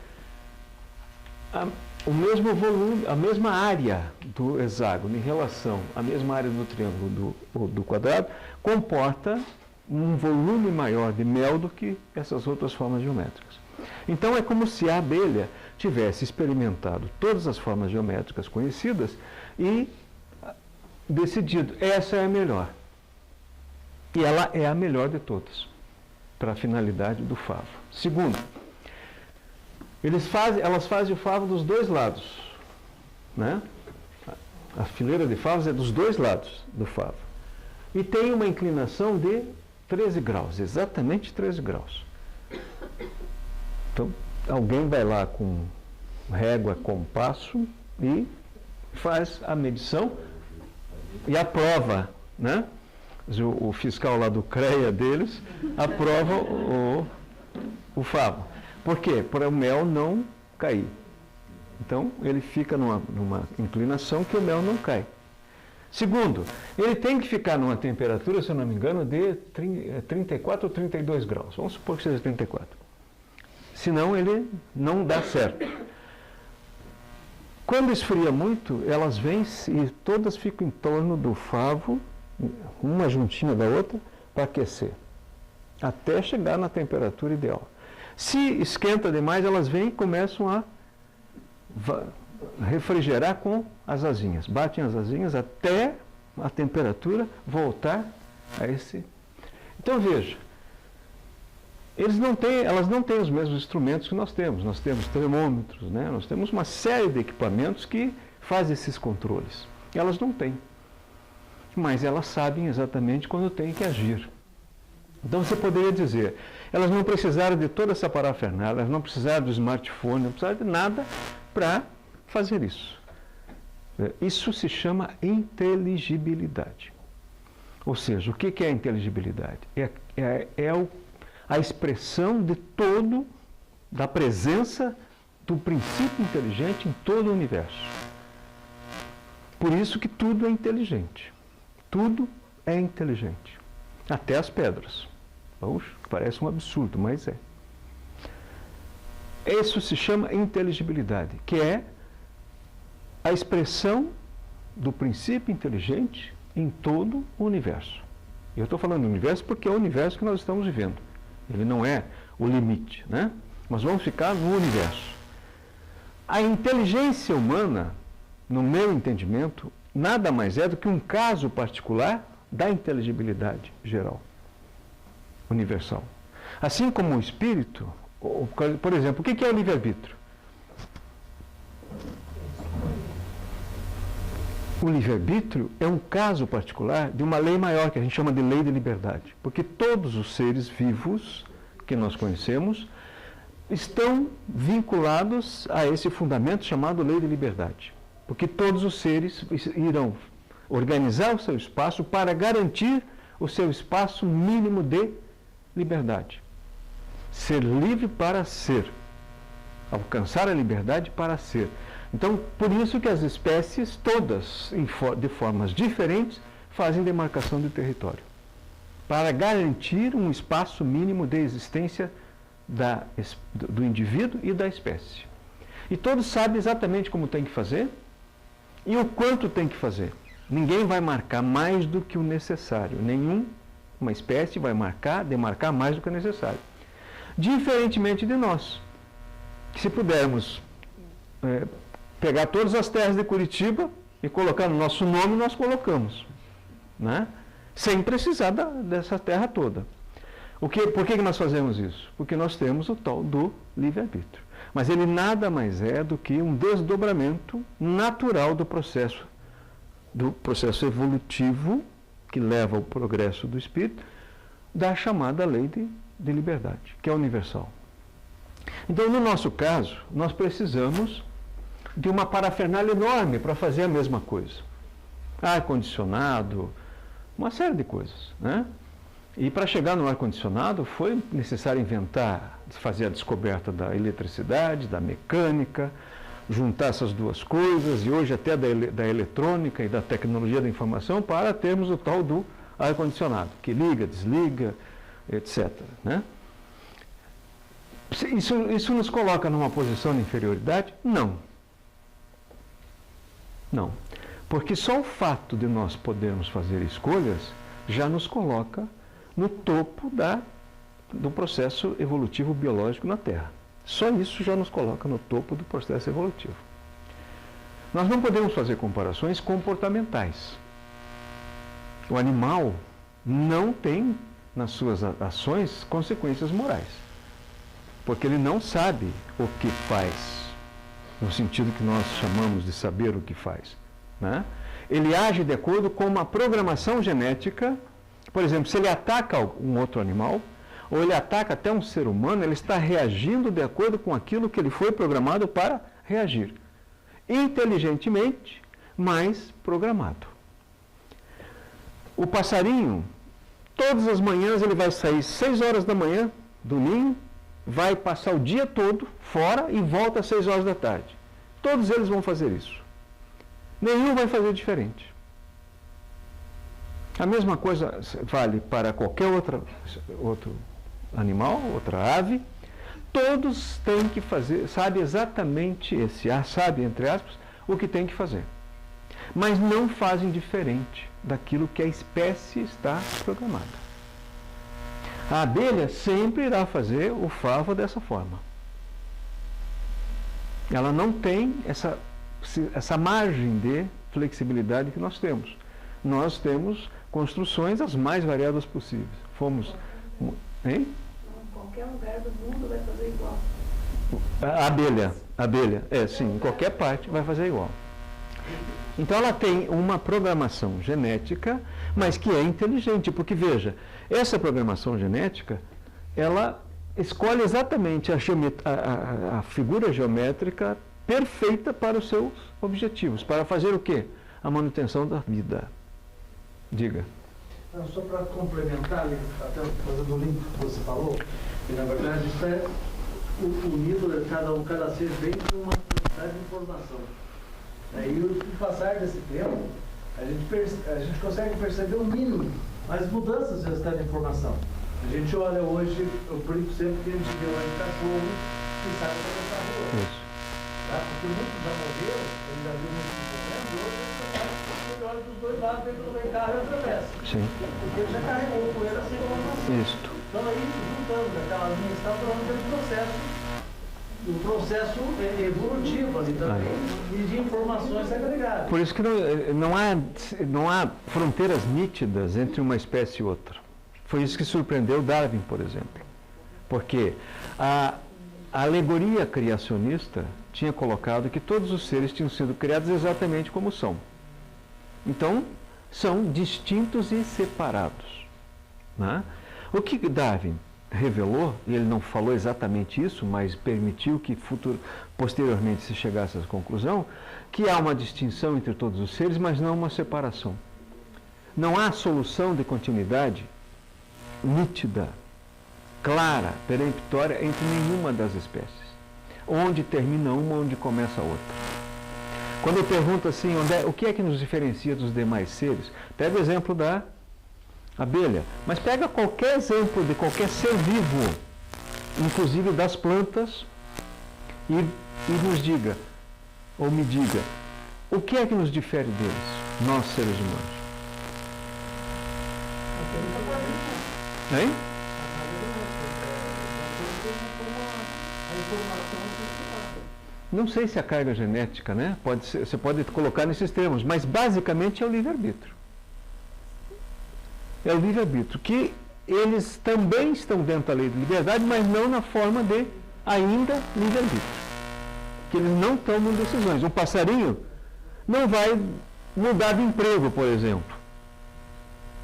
o mesmo volume, a mesma área do hexágono em relação à mesma área do triângulo do quadrado comporta um volume maior de mel do que essas outras formas geométricas. Então é como se a abelha tivesse experimentado todas as formas geométricas conhecidas e decidido, essa é a melhor. E ela é a melhor de todas, para a finalidade do favo. Segundo, elas fazem o favo dos dois lados, né? A fileira de favos é dos dois lados do favo. E tem uma inclinação de 13 graus, exatamente 13 graus. Então, alguém vai lá com régua, compasso e faz a medição e aprova, né? O fiscal lá do CREA deles aprova o favo. Por quê? Para o mel não cair. Então, ele fica numa inclinação que o mel não cai. Segundo, ele tem que ficar numa temperatura, se eu não me engano, de 34 ou 32 graus. Vamos supor que seja 34. Senão ele não dá certo. Quando esfria muito, elas vêm e todas ficam em torno do favo, uma juntinha da outra, para aquecer. Até chegar na temperatura ideal. Se esquenta demais, elas vêm e começam a refrigerar com as asinhas. Batem as asinhas até a temperatura voltar a esse. Então veja, elas não têm os mesmos instrumentos que nós temos. Nós temos termômetros, né? Nós temos uma série de equipamentos que fazem esses controles. Elas não têm. Mas elas sabem exatamente quando têm que agir. Então você poderia dizer, elas não precisaram de toda essa parafernália, elas não precisaram do smartphone, não precisaram de nada para fazer isso. Isso se chama inteligibilidade. Ou seja, o que é a inteligibilidade? A expressão de da presença do princípio inteligente em todo o universo. Por isso que tudo é inteligente. Tudo é inteligente. Até as pedras. Puxa, parece um absurdo, mas é. Isso se chama inteligibilidade, que é a expressão do princípio inteligente em todo o universo. Eu estou falando do universo porque é o universo que nós estamos vivendo. Ele não é o limite, né? Mas vamos ficar no universo. A inteligência humana, no meu entendimento, nada mais é do que um caso particular da inteligibilidade geral, universal. Assim como o espírito, por exemplo, o que é o livre-arbítrio? O livre-arbítrio é um caso particular de uma lei maior, que a gente chama de lei de liberdade. Porque todos os seres vivos que nós conhecemos estão vinculados a esse fundamento chamado lei de liberdade. Porque todos os seres irão organizar o seu espaço para garantir o seu espaço mínimo de liberdade. Ser livre para ser. Alcançar a liberdade para ser. Então, por isso que as espécies, todas de formas diferentes, fazem demarcação de território. Para garantir um espaço mínimo de existência do indivíduo e da espécie. E todos sabem exatamente como tem que fazer e o quanto tem que fazer. Ninguém vai marcar mais do que o necessário. Nenhuma espécie vai demarcar mais do que o necessário. Diferentemente de nós, que se pudermos pegar todas as terras de Curitiba e colocar no nosso nome, nós colocamos, né? Sem precisar dessa terra toda. Por que nós fazemos isso? Porque nós temos o tal do livre-arbítrio. Mas ele nada mais é do que um desdobramento natural do processo evolutivo que leva ao progresso do espírito, da chamada lei de liberdade, que é universal. Então, no nosso caso, nós precisamos de uma parafernália enorme para fazer a mesma coisa. Ar-condicionado, uma série de coisas, né? E para chegar no ar-condicionado foi necessário fazer a descoberta da eletricidade, da mecânica, juntar essas duas coisas, e hoje até da eletrônica e da tecnologia da informação, para termos o tal do ar-condicionado, que liga, desliga, etc., né? Isso nos coloca numa posição de inferioridade? Não. Não. Porque só o fato de nós podermos fazer escolhas já nos coloca no topo do processo evolutivo biológico na Terra. Só isso já nos coloca no topo do processo evolutivo. Nós não podemos fazer comparações comportamentais. O animal não tem nas suas ações consequências morais, porque ele não sabe o que faz, no sentido que nós chamamos de saber o que faz, né? Ele age de acordo com uma programação genética. Por exemplo, se ele ataca um outro animal, ou ele ataca até um ser humano, ele está reagindo de acordo com aquilo que ele foi programado para reagir. Inteligentemente, mas programado. O passarinho, todas as manhãs ele vai sair 6 horas da manhã do ninho, vai passar o dia todo fora e volta às 6 horas da tarde. Todos eles vão fazer isso. Nenhum vai fazer diferente. A mesma coisa vale para qualquer outro animal, outra ave. Todos têm que fazer, sabe exatamente sabe, entre aspas, o que tem que fazer. Mas não fazem diferente daquilo que a espécie está programada. A abelha sempre irá fazer o favo dessa forma. Ela não tem essa margem de flexibilidade que nós temos. Nós temos construções as mais variadas possíveis. Hein? Qualquer lugar do mundo vai fazer igual. A abelha, sim, em qualquer parte vai fazer igual. Então ela tem uma programação genética, mas que é inteligente, porque veja, essa programação genética, ela escolhe exatamente a figura geométrica perfeita para os seus objetivos, para fazer o quê? A manutenção da vida. Diga. Não, só para complementar, até fazendo o link que você falou, que na verdade isso é unido, cada ser vem com uma quantidade de informação. E o passar desse tempo, a gente consegue perceber o mínimo, as mudanças desse estado de informação. A gente olha hoje, eu brinco sempre que a gente vê um cachorro que sabe atravessar a rua. Isso. Tá? Porque muitos já morreram, ele já viu muitos morrendo, hoje ele olha dos dois lados, dentro do meio carro e atravessa. Sim. Porque ele já carregou com ele essa informação. Isso. Então aí, juntando aquela linha, está falando aquele processo evolutivo ali também, e de informações agregadas. Por isso que não há fronteiras nítidas entre uma espécie e outra. Foi isso que surpreendeu Darwin, por exemplo. Porque a alegoria criacionista tinha colocado que todos os seres tinham sido criados exatamente como são. Então, são distintos e separados, né? O que Darwin revelou, e ele não falou exatamente isso, mas permitiu que posteriormente se chegasse à conclusão, que há uma distinção entre todos os seres, mas não uma separação. Não há solução de continuidade nítida, clara, peremptória entre nenhuma das espécies. Onde termina uma, onde começa a outra. Quando eu pergunto assim, o que é que nos diferencia dos demais seres? Pega o exemplo da abelha, mas pega qualquer exemplo de qualquer ser vivo, inclusive das plantas, e nos diga, ou me diga, o que é que nos difere deles, nós seres humanos? Hein? Não sei se a carga genética, né? Você pode colocar nesses termos, mas basicamente é o livre-arbítrio. É o livre-arbítrio, que eles também estão dentro da lei de liberdade, mas não na forma de ainda livre-arbítrio. Que eles não tomam decisões. Um passarinho não vai mudar de emprego, por exemplo.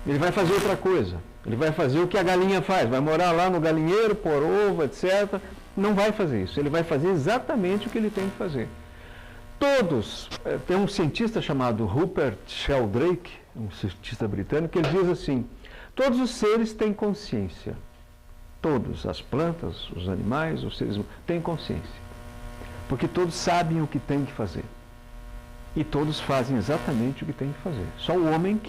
Ele vai fazer outra coisa. Ele vai fazer o que a galinha faz, vai morar lá no galinheiro, pôr ovo, etc. Não vai fazer isso. Ele vai fazer exatamente o que ele tem que fazer. Todos, tem um cientista chamado Rupert Sheldrake, um cientista britânico, que ele diz assim, todos os seres têm consciência. Todos, as plantas, os animais, os seres humanos, têm consciência. Porque todos sabem o que têm que fazer. E todos fazem exatamente o que têm que fazer. Só o homem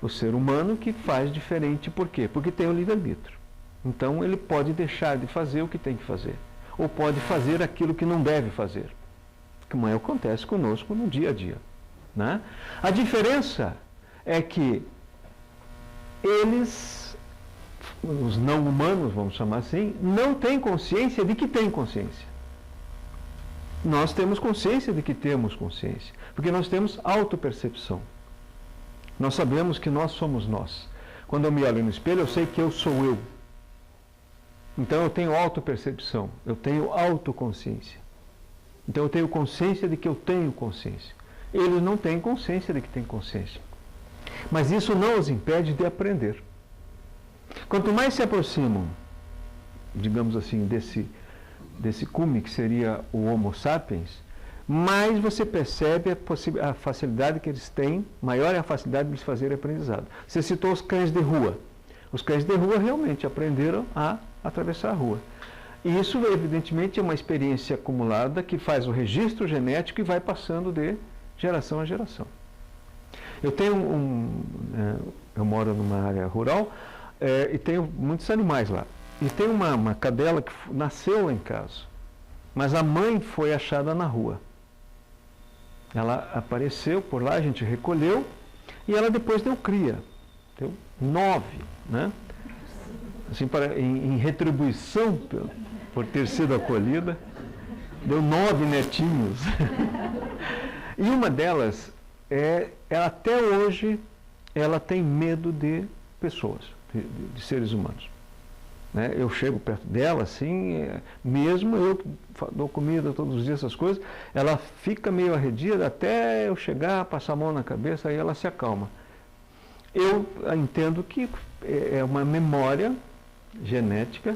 o ser humano que faz diferente. Por quê? Porque tem o livre-arbítrio. Então ele pode deixar de fazer o que tem que fazer. Ou pode fazer aquilo que não deve fazer. Como acontece conosco no dia a dia. Né? A diferença é que eles, os não humanos, vamos chamar assim, não têm consciência de que têm consciência. Nós temos consciência de que temos consciência, porque nós temos autopercepção. Nós sabemos que nós somos nós. Quando eu me olho no espelho, eu sei que eu sou eu. Então eu tenho autopercepção, eu tenho autoconsciência. Então eu tenho consciência de que eu tenho consciência. Eles não têm consciência de que têm consciência. Mas isso não os impede de aprender. Quanto mais se aproximam, digamos assim, desse cume que seria o Homo sapiens, mais você percebe a facilidade que eles têm, maior é a facilidade de eles fazerem aprendizado. Você citou os cães de rua. Os cães de rua realmente aprenderam a atravessar a rua. E isso, evidentemente, é uma experiência acumulada que faz o registro genético e vai passando de geração a geração. Eu tenho eu moro numa área rural e tenho muitos animais lá. E tem uma cadela que nasceu lá em casa, mas a mãe foi achada na rua. Ela apareceu por lá, a gente recolheu e ela depois deu cria. Deu 9, né? Assim, em retribuição por ter sido acolhida, deu 9 netinhos. E uma delas, ela, até hoje, ela tem medo de pessoas, de seres humanos. Né? Eu chego perto dela, assim, mesmo eu dou comida todos os dias, essas coisas, ela fica meio arredia até eu chegar, passar a mão na cabeça, aí ela se acalma. Eu entendo que é uma memória genética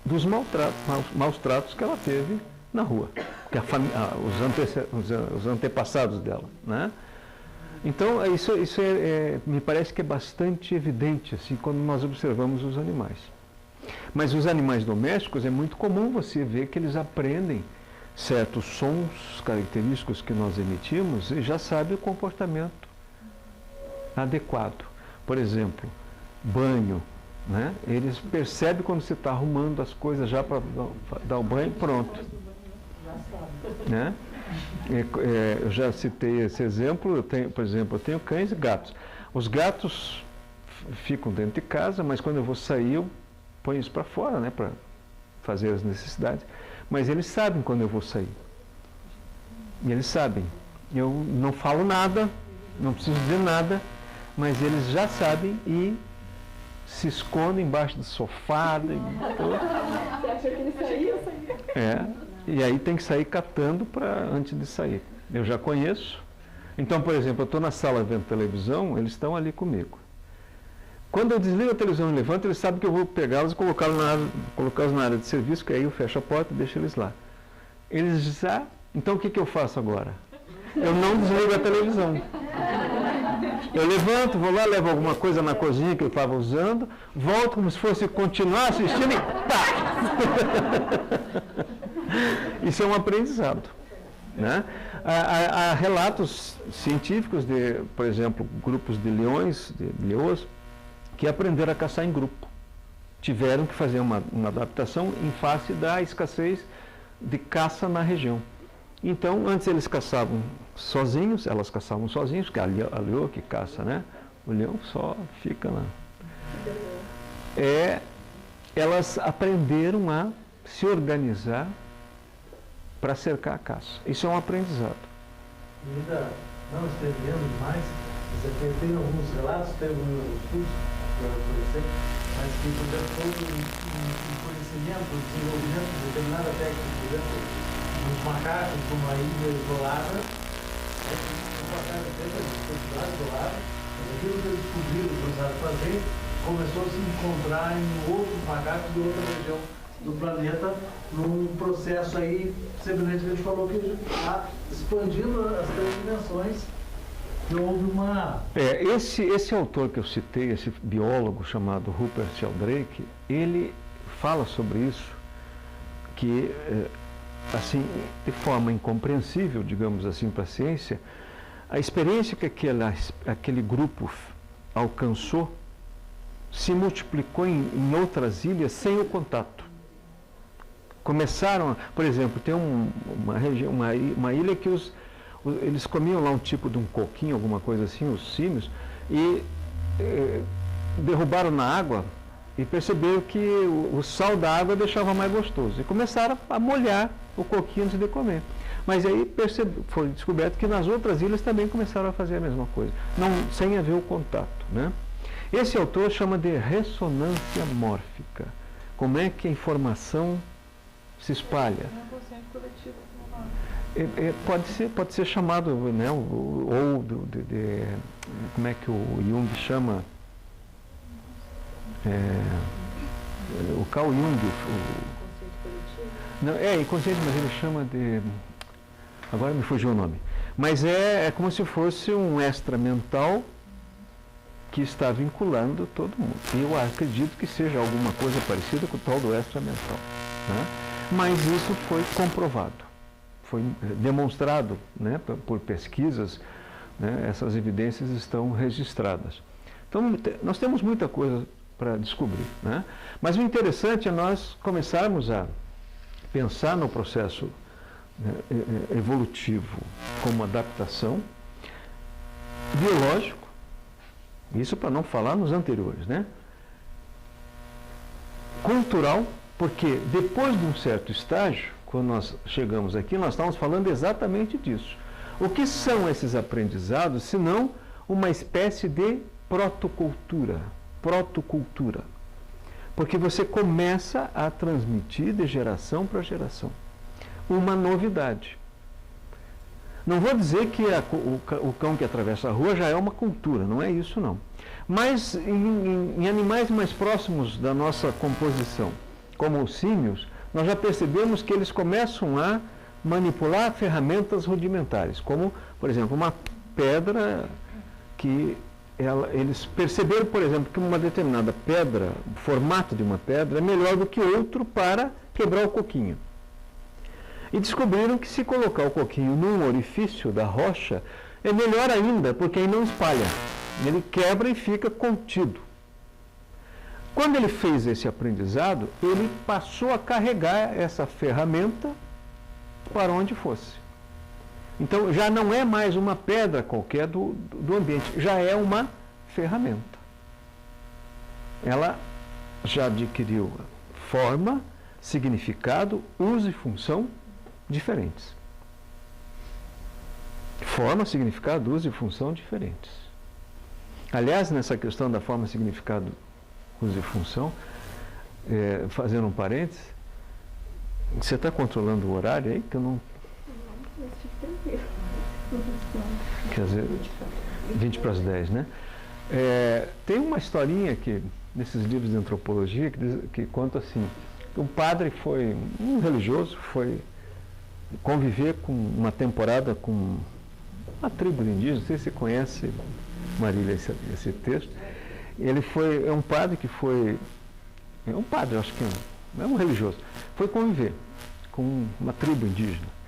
dos maus tratos que ela teve na rua, que os antepassados dela, né? Então, isso me parece que é bastante evidente, assim, quando nós observamos os animais. Mas os animais domésticos, é muito comum você ver que eles aprendem certos sons característicos que nós emitimos e já sabem o comportamento adequado. Por exemplo, banho, né? Eles percebem quando você está arrumando as coisas já para dar o banho, pronto. Né? Eu já citei esse exemplo, por exemplo, eu tenho cães e gatos. Os gatos ficam dentro de casa, mas quando eu vou sair, eu ponho isso para fora, né, para fazer as necessidades. Mas eles sabem quando eu vou sair. E eles sabem. Eu não falo nada, não preciso dizer nada, mas eles já sabem e se escondem embaixo do sofá. Você acha que ele saía? E aí tem que sair catando antes de sair. Eu já conheço. Então, por exemplo, eu estou na sala vendo televisão, eles estão ali comigo. Quando eu desligo a televisão e levanto, eles sabem que eu vou pegá-los e colocá-los na área de serviço, que aí eu fecho a porta e deixo eles lá. Eles já... Então o que eu faço agora? Eu não desligo a televisão. Eu levanto, vou lá, levo alguma coisa na cozinha que eu estava usando, volto como se fosse continuar assistindo e pá! Isso é um aprendizado. Né? Há relatos científicos de, por exemplo, grupos de leões, de leoas, que aprenderam a caçar em grupo. Tiveram que fazer uma adaptação em face da escassez de caça na região. Então, antes eles caçavam sozinhos, elas caçavam sozinhos, porque a leoa que caça, né? O leão só fica lá. Elas aprenderam a se organizar para cercar a caça. Isso é um aprendizado. Ainda não estendendo demais, tem alguns relatos, tem alguns estudos, mas que, por exemplo, o conhecimento, o desenvolvimento de determinada técnica, por exemplo, nos macacos, numa ilha isolada, uma casa feita de cidade isolada, mas aquilo que eles descobriram, começaram a fazer, começou a se encontrar em outros macacos de outra região do planeta, num processo aí, semelhante que a gente falou, que está expandindo as três dimensões. Houve uma... Esse autor que eu citei, esse biólogo chamado Rupert Sheldrake, ele fala sobre isso, que, assim, de forma incompreensível, digamos assim, para a ciência, a experiência que aquele grupo alcançou se multiplicou em outras ilhas sem o contato. Começaram, por exemplo, tem uma ilha que eles comiam lá um tipo de um coquinho, alguma coisa assim, os símios, e derrubaram na água e perceberam que o sal da água deixava mais gostoso. E começaram a molhar o coquinho antes de comer. Mas aí foi descoberto que nas outras ilhas também começaram a fazer a mesma coisa, não, sem haver o contato, né? Esse autor chama de ressonância mórfica. Como é que a informação se espalha? Não é consciente coletivo como nome. Pode ser chamado, né, como é que o Jung chama? O Carl Jung, não, inconsciente, mas ele chama de, agora me fugiu o nome, mas é como se fosse um extra mental que está vinculando todo mundo. E eu acredito que seja alguma coisa parecida com o tal do extra mental, né? Mas isso foi comprovado, foi demonstrado, né, por pesquisas, né, essas evidências estão registradas. Então, nós temos muita coisa para descobrir, né? Mas o interessante é nós começarmos a pensar no processo, né, evolutivo como adaptação, biológico, isso para não falar nos anteriores, né? Cultural, porque depois de um certo estágio, quando nós chegamos aqui, nós estamos falando exatamente disso. O que são esses aprendizados, se não uma espécie de protocultura? Protocultura. Porque você começa a transmitir de geração para geração uma novidade. Não vou dizer que o cão que atravessa a rua já é uma cultura, não é isso não. Mas em animais mais próximos da nossa composição, como os símios, nós já percebemos que eles começam a manipular ferramentas rudimentares, como, por exemplo, uma pedra que eles perceberam, por exemplo, que uma determinada pedra, o formato de uma pedra, é melhor do que outro para quebrar o coquinho. E descobriram que se colocar o coquinho num orifício da rocha, é melhor ainda, porque aí não espalha. Ele quebra e fica contido. Quando ele fez esse aprendizado, ele passou a carregar essa ferramenta para onde fosse. Então, já não é mais uma pedra qualquer do ambiente, já é uma ferramenta. Ela já adquiriu forma, significado, uso e função diferentes. Forma, significado, uso e função diferentes. Aliás, nessa questão da forma, significado, uso e função, fazendo um parênteses, você está controlando o horário aí? Que eu não... Quer dizer, 20 para as 10, né? Tem uma historinha que, nesses livros de antropologia que conta assim, que um padre foi, um religioso, foi conviver com uma temporada com uma tribo de indígenas, não sei se você conhece, Marília, esse texto. Ele é um padre que foi, um padre, acho que é um religioso, foi conviver com uma tribo indígena.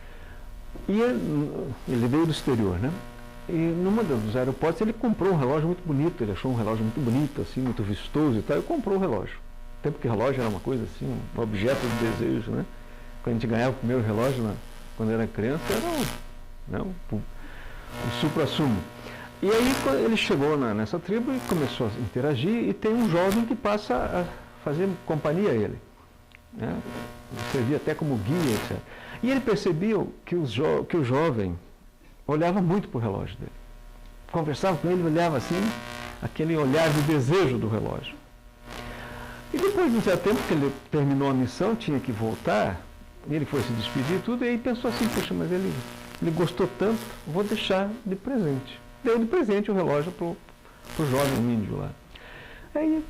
E ele veio do exterior, né? E numa dos aeroportos ele comprou um relógio muito bonito, ele achou um relógio muito bonito, assim, muito vistoso e tal, e comprou o relógio. No tempo que relógio era uma coisa assim, um objeto de desejo, né? Quando a gente ganhava o primeiro relógio, quando era criança, era o supra-sumo. E aí ele chegou nessa tribo e começou a interagir, e tem um jovem que passa a fazer companhia a ele, né? Servia até como guia, etc. E ele percebeu que o jovem olhava muito para o relógio dele. Conversava com ele, olhava assim, aquele olhar de desejo do relógio. E depois de um certo tempo que ele terminou a missão, tinha que voltar, ele foi se despedir e tudo, e aí pensou assim, poxa, mas ele gostou tanto, vou deixar de presente. Deu de presente o relógio para o jovem índio lá. Aí,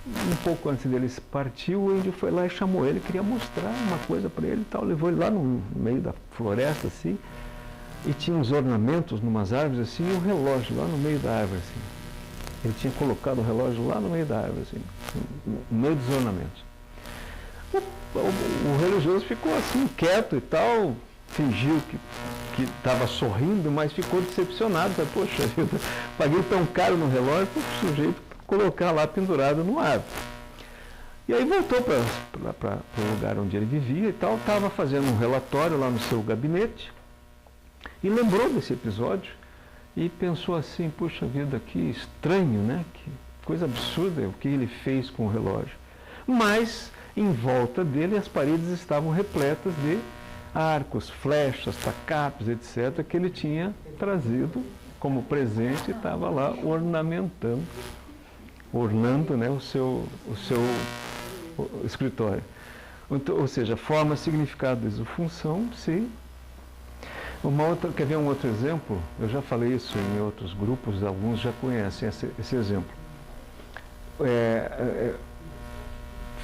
um pouco antes dele partir, o índio foi lá e chamou ele, queria mostrar uma coisa para ele e tal, levou ele lá no meio da floresta, assim, e tinha uns ornamentos numas árvores, assim, e um relógio lá no meio da árvore, assim. Ele tinha colocado o relógio lá no meio da árvore, assim, no meio dos ornamentos. O religioso ficou assim, quieto e tal, fingiu que estava sorrindo, mas ficou decepcionado. Poxa vida, paguei tão caro no relógio para o sujeito colocar lá pendurado no árvore. E aí voltou para o lugar onde ele vivia e tal, estava fazendo um relatório lá no seu gabinete e lembrou desse episódio e pensou assim, puxa vida, que estranho, né? Que coisa absurda o que ele fez com o relógio. Mas em volta dele as paredes estavam repletas de arcos, flechas, tacapes, etc., que ele tinha trazido como presente e estava lá ornando, né, o seu escritório. Então, ou seja, forma, significado, uso, função, sim. Quer ver um outro exemplo? Eu já falei isso em outros grupos, alguns já conhecem esse exemplo.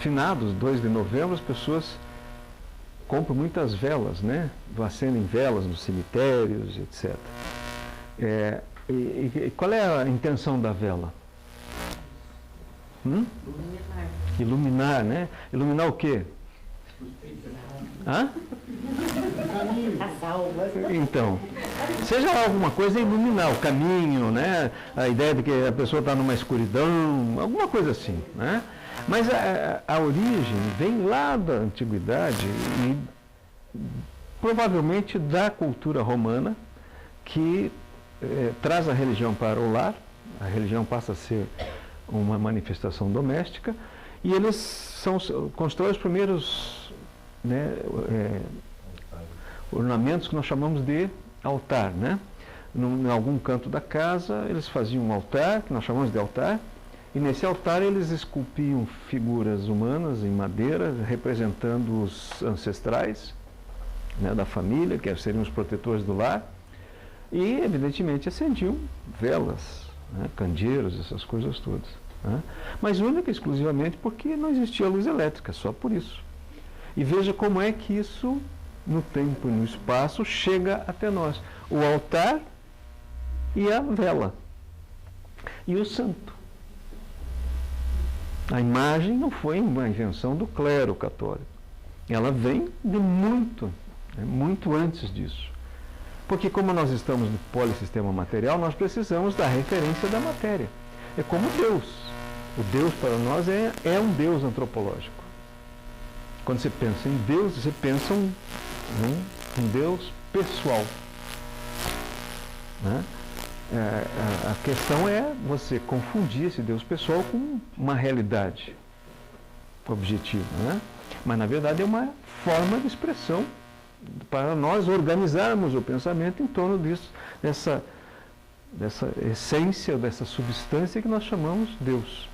Finados, 2 de novembro, as pessoas compram muitas velas, né? Acendem velas nos cemitérios, etc. E qual é a intenção da vela? Iluminar, né? Iluminar o quê? Hã? Então, seja alguma coisa, iluminar o caminho, né? A ideia de que a pessoa está numa escuridão, alguma coisa assim, né? Mas a origem vem lá da antiguidade e provavelmente da cultura romana, que traz a religião para o lar. A religião passa a ser uma manifestação doméstica e eles constroem os primeiros, né, ornamentos que nós chamamos de altar, né? Em algum canto da casa eles faziam um altar, que nós chamamos de altar, e nesse altar eles esculpiam figuras humanas em madeira, representando os ancestrais, né, da família, que seriam os protetores do lar, e evidentemente acendiam velas, né, candeeiros, essas coisas todas, né? Mas única e exclusivamente porque não existia luz elétrica, só por isso. E veja como é que isso, no tempo e no espaço, chega até nós. O altar e a vela. E o santo. A imagem não foi uma invenção do clero católico. Ela vem de muito antes disso. Porque como nós estamos no polissistema material, nós precisamos da referência da matéria. É como Deus. O Deus para nós é um Deus antropológico. Quando você pensa em Deus, você pensa um Deus pessoal, né? A questão é você confundir esse Deus pessoal com uma realidade objetiva, né? Mas na verdade é uma forma de expressão para nós organizarmos o pensamento em torno disso, dessa essência, dessa substância que nós chamamos Deus.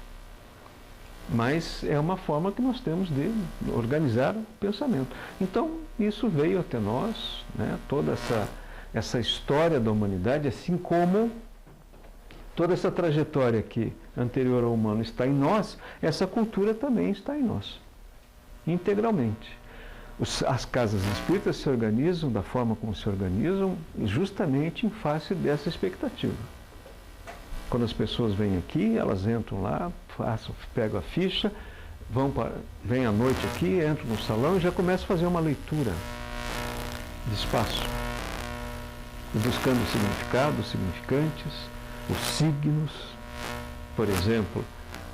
Mas é uma forma que nós temos de organizar o pensamento. Então, isso veio até nós, né? Toda essa história da humanidade, assim como toda essa trajetória que anterior ao humano está em nós, essa cultura também está em nós, integralmente. As casas espíritas se organizam da forma como se organizam justamente em face dessa expectativa. Quando as pessoas vêm aqui, elas entram lá, pegam a ficha, vêm à noite aqui, entram no salão e já começam a fazer uma leitura de espaço, buscando o significado, os significantes, os signos. Por exemplo,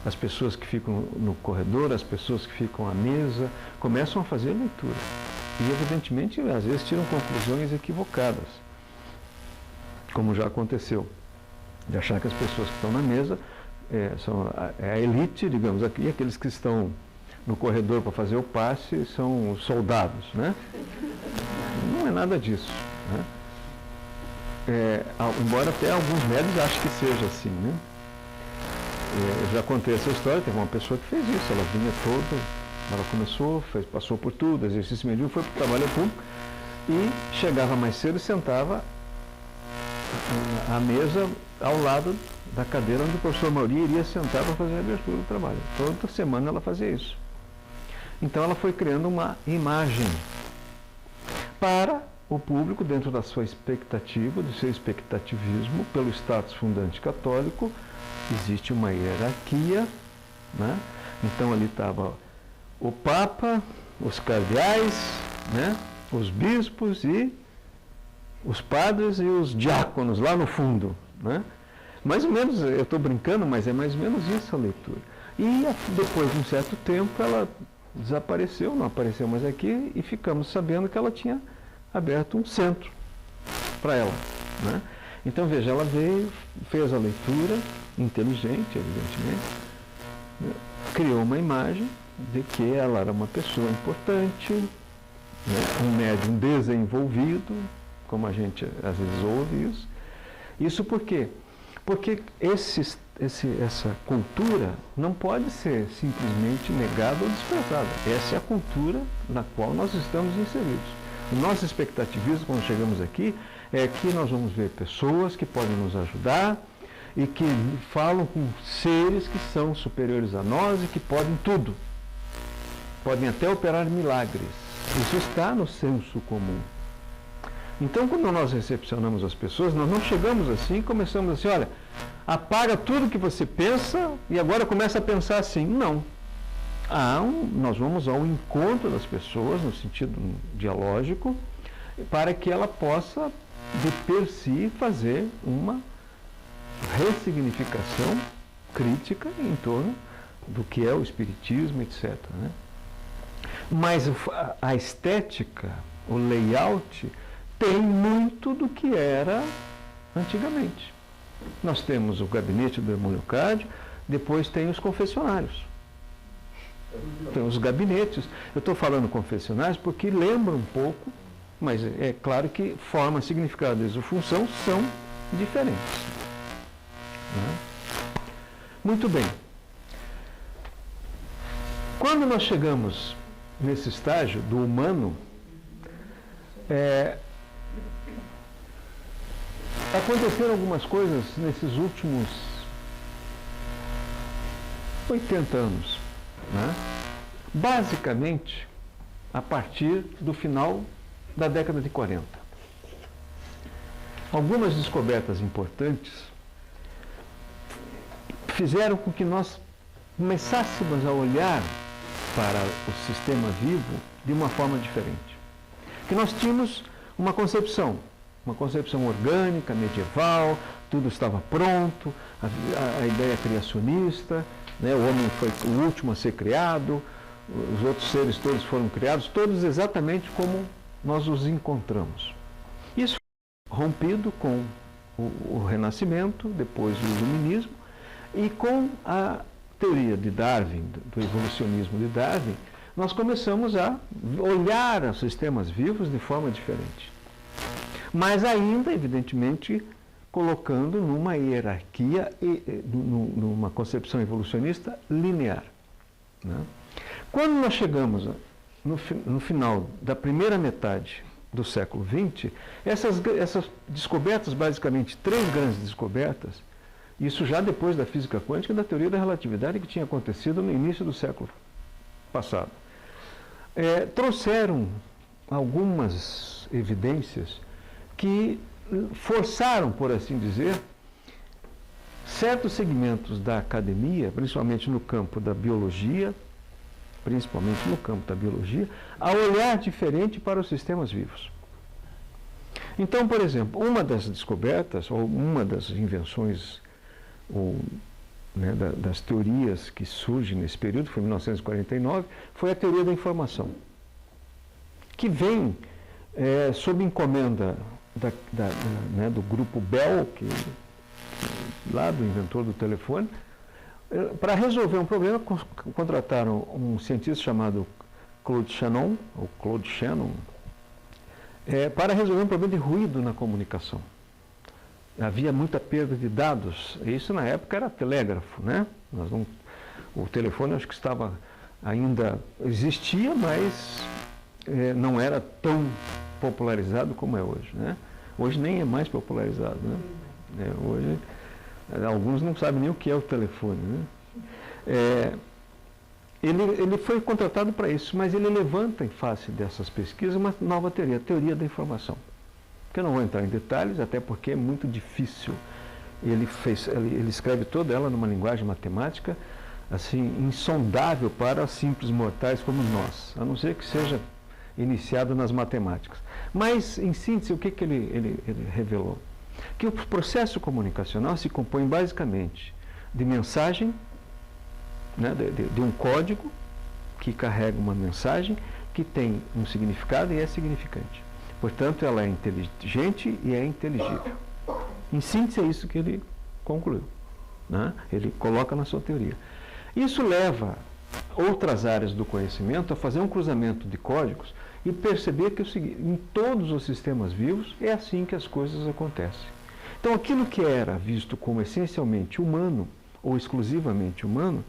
as pessoas que ficam no corredor, as pessoas que ficam à mesa, começam a fazer leitura. E, evidentemente, às vezes tiram conclusões equivocadas, como já aconteceu. De achar que as pessoas que estão na mesa são a elite, digamos, aqui, aqueles que estão no corredor para fazer o passe são os soldados, né? Não é nada disso, né? Embora até alguns médicos achem que seja assim, né? Eu já contei essa história, teve uma pessoa que fez isso, ela vinha ela começou, passou por tudo, exercício medíocre, foi para o trabalho público e chegava mais cedo e sentava à mesa ao lado da cadeira onde o professor Mauri iria sentar para fazer a abertura do trabalho. Toda semana ela fazia isso. Então ela foi criando uma imagem para o público dentro da sua expectativa, do seu expectativismo, pelo status fundante católico. Existe uma hierarquia, né? Então ali estava o Papa, os cardeais, né? Os bispos e os padres e os diáconos lá no fundo, né? Mais ou menos, eu estou brincando, mas é mais ou menos isso a leitura. E depois de um certo tempo ela desapareceu, não apareceu mais aqui, e ficamos sabendo que ela tinha aberto um centro para ela, né? Então veja, ela veio, fez a leitura, inteligente, evidentemente, né? Criou uma imagem de que ela era uma pessoa importante, né, um médium desenvolvido, como a gente às vezes ouve isso. Isso por quê? Porque essa cultura não pode ser simplesmente negada ou desprezada. Essa é a cultura na qual nós estamos inseridos. O nosso expectativismo, quando chegamos aqui, é que nós vamos ver pessoas que podem nos ajudar e que falam com seres que são superiores a nós e que podem tudo. Podem até operar milagres. Isso está no senso comum. Então, quando nós recepcionamos as pessoas, nós não chegamos assim e começamos assim, olha, apaga tudo que você pensa e agora começa a pensar assim. Não. Nós vamos ao encontro das pessoas, no sentido dialógico, para que ela possa, de per si, fazer uma ressignificação crítica em torno do que é o espiritismo, etc., né? Mas a estética, o layout, tem muito do que era antigamente. Nós temos o gabinete do Hermônio-Cádio, depois tem os confessionários. Tem os gabinetes. Eu estou falando confessionários porque lembra um pouco, mas é claro que forma, significado e função são diferentes. Né? Muito bem. Quando nós chegamos nesse estágio do humano, aconteceram algumas coisas nesses últimos 80 anos, né? Basicamente a partir do final da década de 40. Algumas descobertas importantes fizeram com que nós começássemos a olhar para o sistema vivo de uma forma diferente. Que nós tínhamos uma concepção orgânica, medieval, tudo estava pronto, a ideia criacionista, né, o homem foi o último a ser criado, os outros seres todos foram criados, todos exatamente como nós os encontramos. Isso foi rompido com o Renascimento, depois o Iluminismo, e com a teoria de Darwin, do evolucionismo de Darwin, nós começamos a olhar os sistemas vivos de forma diferente. Mas ainda, evidentemente, colocando numa hierarquia e numa concepção evolucionista linear. Né? Quando nós chegamos no final da primeira metade do século XX, essas descobertas, basicamente 3 grandes descobertas, isso já depois da física quântica e da teoria da relatividade que tinha acontecido no início do século passado, trouxeram algumas evidências que forçaram, por assim dizer, certos segmentos da academia, principalmente no campo da biologia, a olhar diferente para os sistemas vivos. Então, por exemplo, uma das descobertas, ou uma das invenções, das teorias que surgem nesse período, foi em 1949, foi a teoria da informação, que vem sob encomenda do grupo Bell, lá do inventor do telefone. Para resolver um problema, contrataram um cientista chamado Claude Shannon, para resolver um problema de ruído na comunicação. Havia muita perda de dados, isso na época era telégrafo, né? O telefone acho que ainda existia, mas não era tão popularizado como é hoje, né? Hoje nem é mais popularizado, né? Hoje alguns não sabem nem o que é o telefone, né? Ele foi contratado para isso, mas ele levanta em face dessas pesquisas uma nova teoria, a teoria da informação. Que eu não vou entrar em detalhes, até porque é muito difícil. Ele escreve toda ela numa linguagem matemática, assim, insondável para simples mortais como nós, a não ser que seja iniciado nas matemáticas. Mas, em síntese, o que ele revelou? Que o processo comunicacional se compõe basicamente de mensagem, né, de um código que carrega uma mensagem que tem um significado e é significante. Portanto, ela é inteligente e é inteligível. Em síntese, é isso que ele concluiu, né? Ele coloca na sua teoria. Isso leva outras áreas do conhecimento a fazer um cruzamento de códigos e perceber que em todos os sistemas vivos é assim que as coisas acontecem. Então, aquilo que era visto como essencialmente humano ou exclusivamente humano,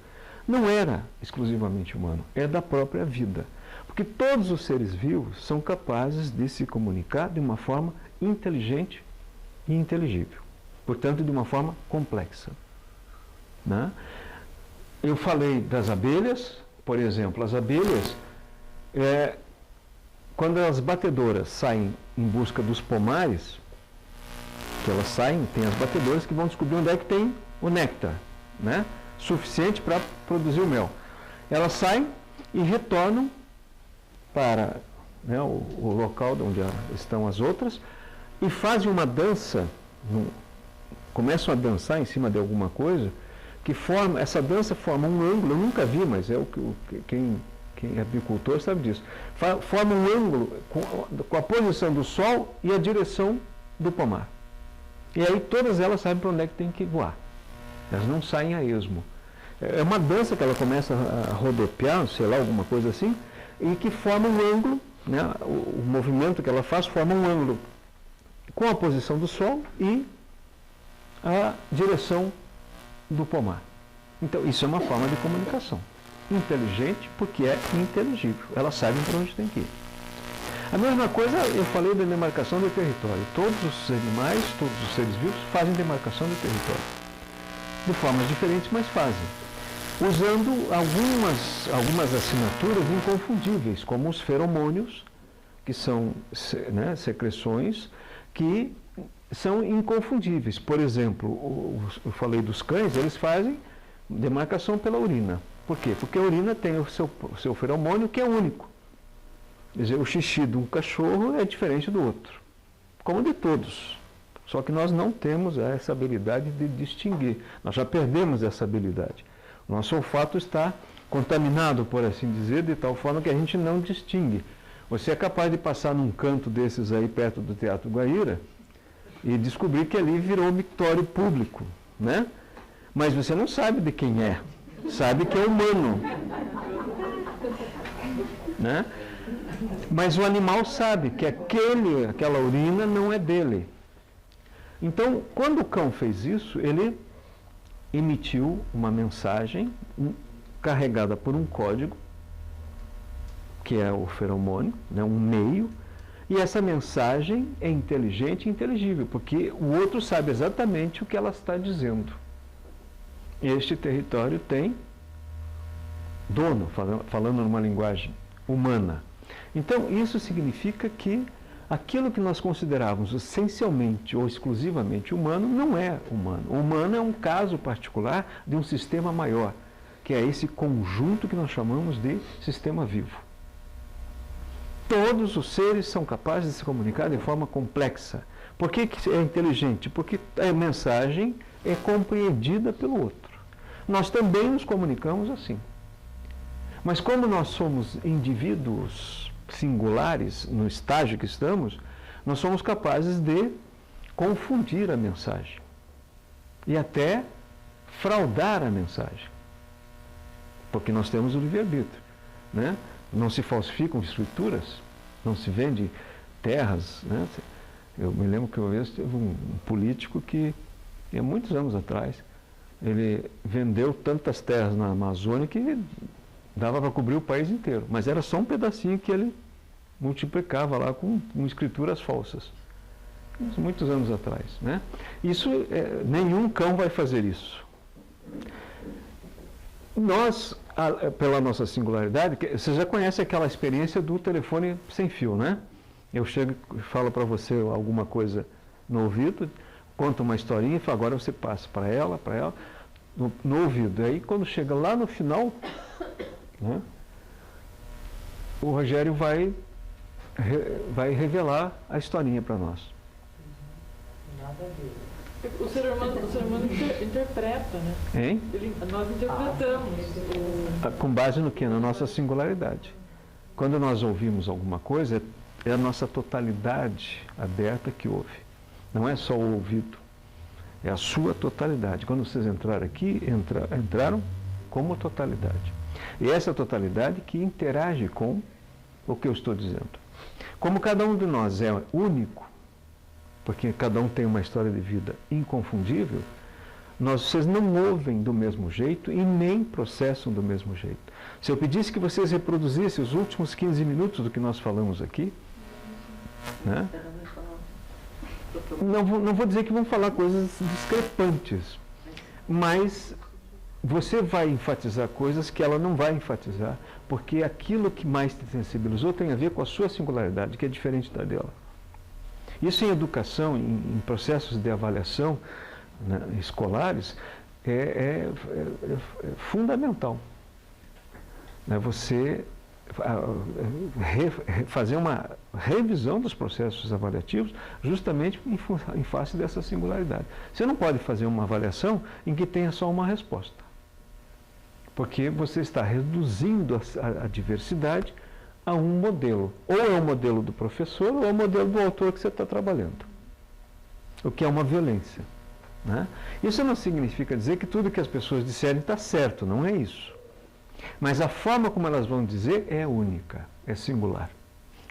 não era exclusivamente humano, é da própria vida. Porque todos os seres vivos são capazes de se comunicar de uma forma inteligente e inteligível. Portanto, de uma forma complexa. Né? Eu falei das abelhas, por exemplo, as abelhas, quando as batedoras saem em busca dos pomares, que elas saem, tem as batedoras que vão descobrir onde é que tem o néctar, né? Suficiente para produzir o mel. Elas saem e retornam para, né, o local onde estão as outras e fazem uma dança, começam a dançar em cima de alguma coisa, que essa dança forma um ângulo, eu nunca vi, mas quem é apicultor sabe disso, forma um ângulo com a posição do sol e a direção do pomar. E aí todas elas sabem para onde é que tem que voar. Elas não saem a esmo. É uma dança que ela começa a rodopiar, sei lá, alguma coisa assim, e que forma um ângulo, né? O movimento que ela faz forma um ângulo com a posição do sol e a direção do pomar. Então, isso é uma forma de comunicação. Inteligente porque é inteligível. Elas sabem para onde tem que ir. A mesma coisa, eu falei da demarcação do território. Todos os animais, todos os seres vivos fazem demarcação do território. De formas diferentes, mas fazem. Usando algumas assinaturas inconfundíveis, como os feromônios, que são, né, secreções que são inconfundíveis. Por exemplo, eu falei dos cães, eles fazem demarcação pela urina. Por quê? Porque a urina tem o seu feromônio que é único. Quer dizer, o xixi de um cachorro é diferente do outro, como de todos. Só que nós não temos essa habilidade de distinguir. Nós já perdemos essa habilidade. O nosso olfato está contaminado, por assim dizer, de tal forma que a gente não distingue. Você é capaz de passar num canto desses aí perto do Teatro Guaíra e descobrir que ali virou mictório público, né? Mas você não sabe de quem é. Sabe que é humano. Né? Mas o animal sabe que aquela urina não é dele. Então, quando o cão fez isso, ele emitiu uma mensagem carregada por um código, que é o feromônio, né, um meio, e essa mensagem é inteligente e inteligível, porque o outro sabe exatamente o que ela está dizendo. Este território tem dono, falando numa linguagem humana. Então, isso significa que aquilo que nós considerávamos essencialmente ou exclusivamente humano não é humano. O humano é um caso particular de um sistema maior, que é esse conjunto que nós chamamos de sistema vivo. Todos os seres são capazes de se comunicar de forma complexa. Por que é inteligente? Porque a mensagem é compreendida pelo outro. Nós também nos comunicamos assim. Mas como nós somos indivíduos singulares no estágio que estamos, nós somos capazes de confundir a mensagem e até fraudar a mensagem, porque nós temos o livre-arbítrio, né? Não se falsificam escrituras, não se vende terras, né? Eu me lembro que uma vez teve um político que, há muitos anos atrás, ele vendeu tantas terras na Amazônia que dava para cobrir o país inteiro, mas era só um pedacinho que ele multiplicava lá com escrituras falsas. Muitos anos atrás, né? Isso, nenhum cão vai fazer isso. Nós, pela nossa singularidade, você já conhece aquela experiência do telefone sem fio, né? Eu chego e falo para você alguma coisa no ouvido, conto uma historinha e falo, agora você passa para ela, no ouvido. Aí quando chega lá no final, né, o Rogério vai revelar a historinha para nós. Nada a ver. O ser humano interpreta, né? Hein? Nós interpretamos. Com base no quê? Na nossa singularidade. Quando nós ouvimos alguma coisa, é a nossa totalidade aberta que ouve. Não é só o ouvido. É a sua totalidade. Quando vocês entraram aqui, entraram como totalidade. E essa totalidade que interage com o que eu estou dizendo. Como cada um de nós é único, porque cada um tem uma história de vida inconfundível, vocês não ouvem do mesmo jeito e nem processam do mesmo jeito. Se eu pedisse que vocês reproduzissem os últimos 15 minutos do que nós falamos aqui, né? Não vou dizer que vão falar coisas discrepantes, mas você vai enfatizar coisas que ela não vai enfatizar, porque aquilo que mais te sensibilizou tem a ver com a sua singularidade, que é diferente da dela. Isso em educação, em processos de avaliação, né, escolares, é fundamental. Né, você fazer uma revisão dos processos avaliativos justamente em face dessa singularidade. Você não pode fazer uma avaliação em que tenha só uma resposta, porque você está reduzindo a diversidade a um modelo. Ou é o modelo do professor ou é o modelo do autor que você está trabalhando, o que é uma violência. Né? Isso não significa dizer que tudo que as pessoas disserem está certo, não é isso. Mas a forma como elas vão dizer é única, é singular.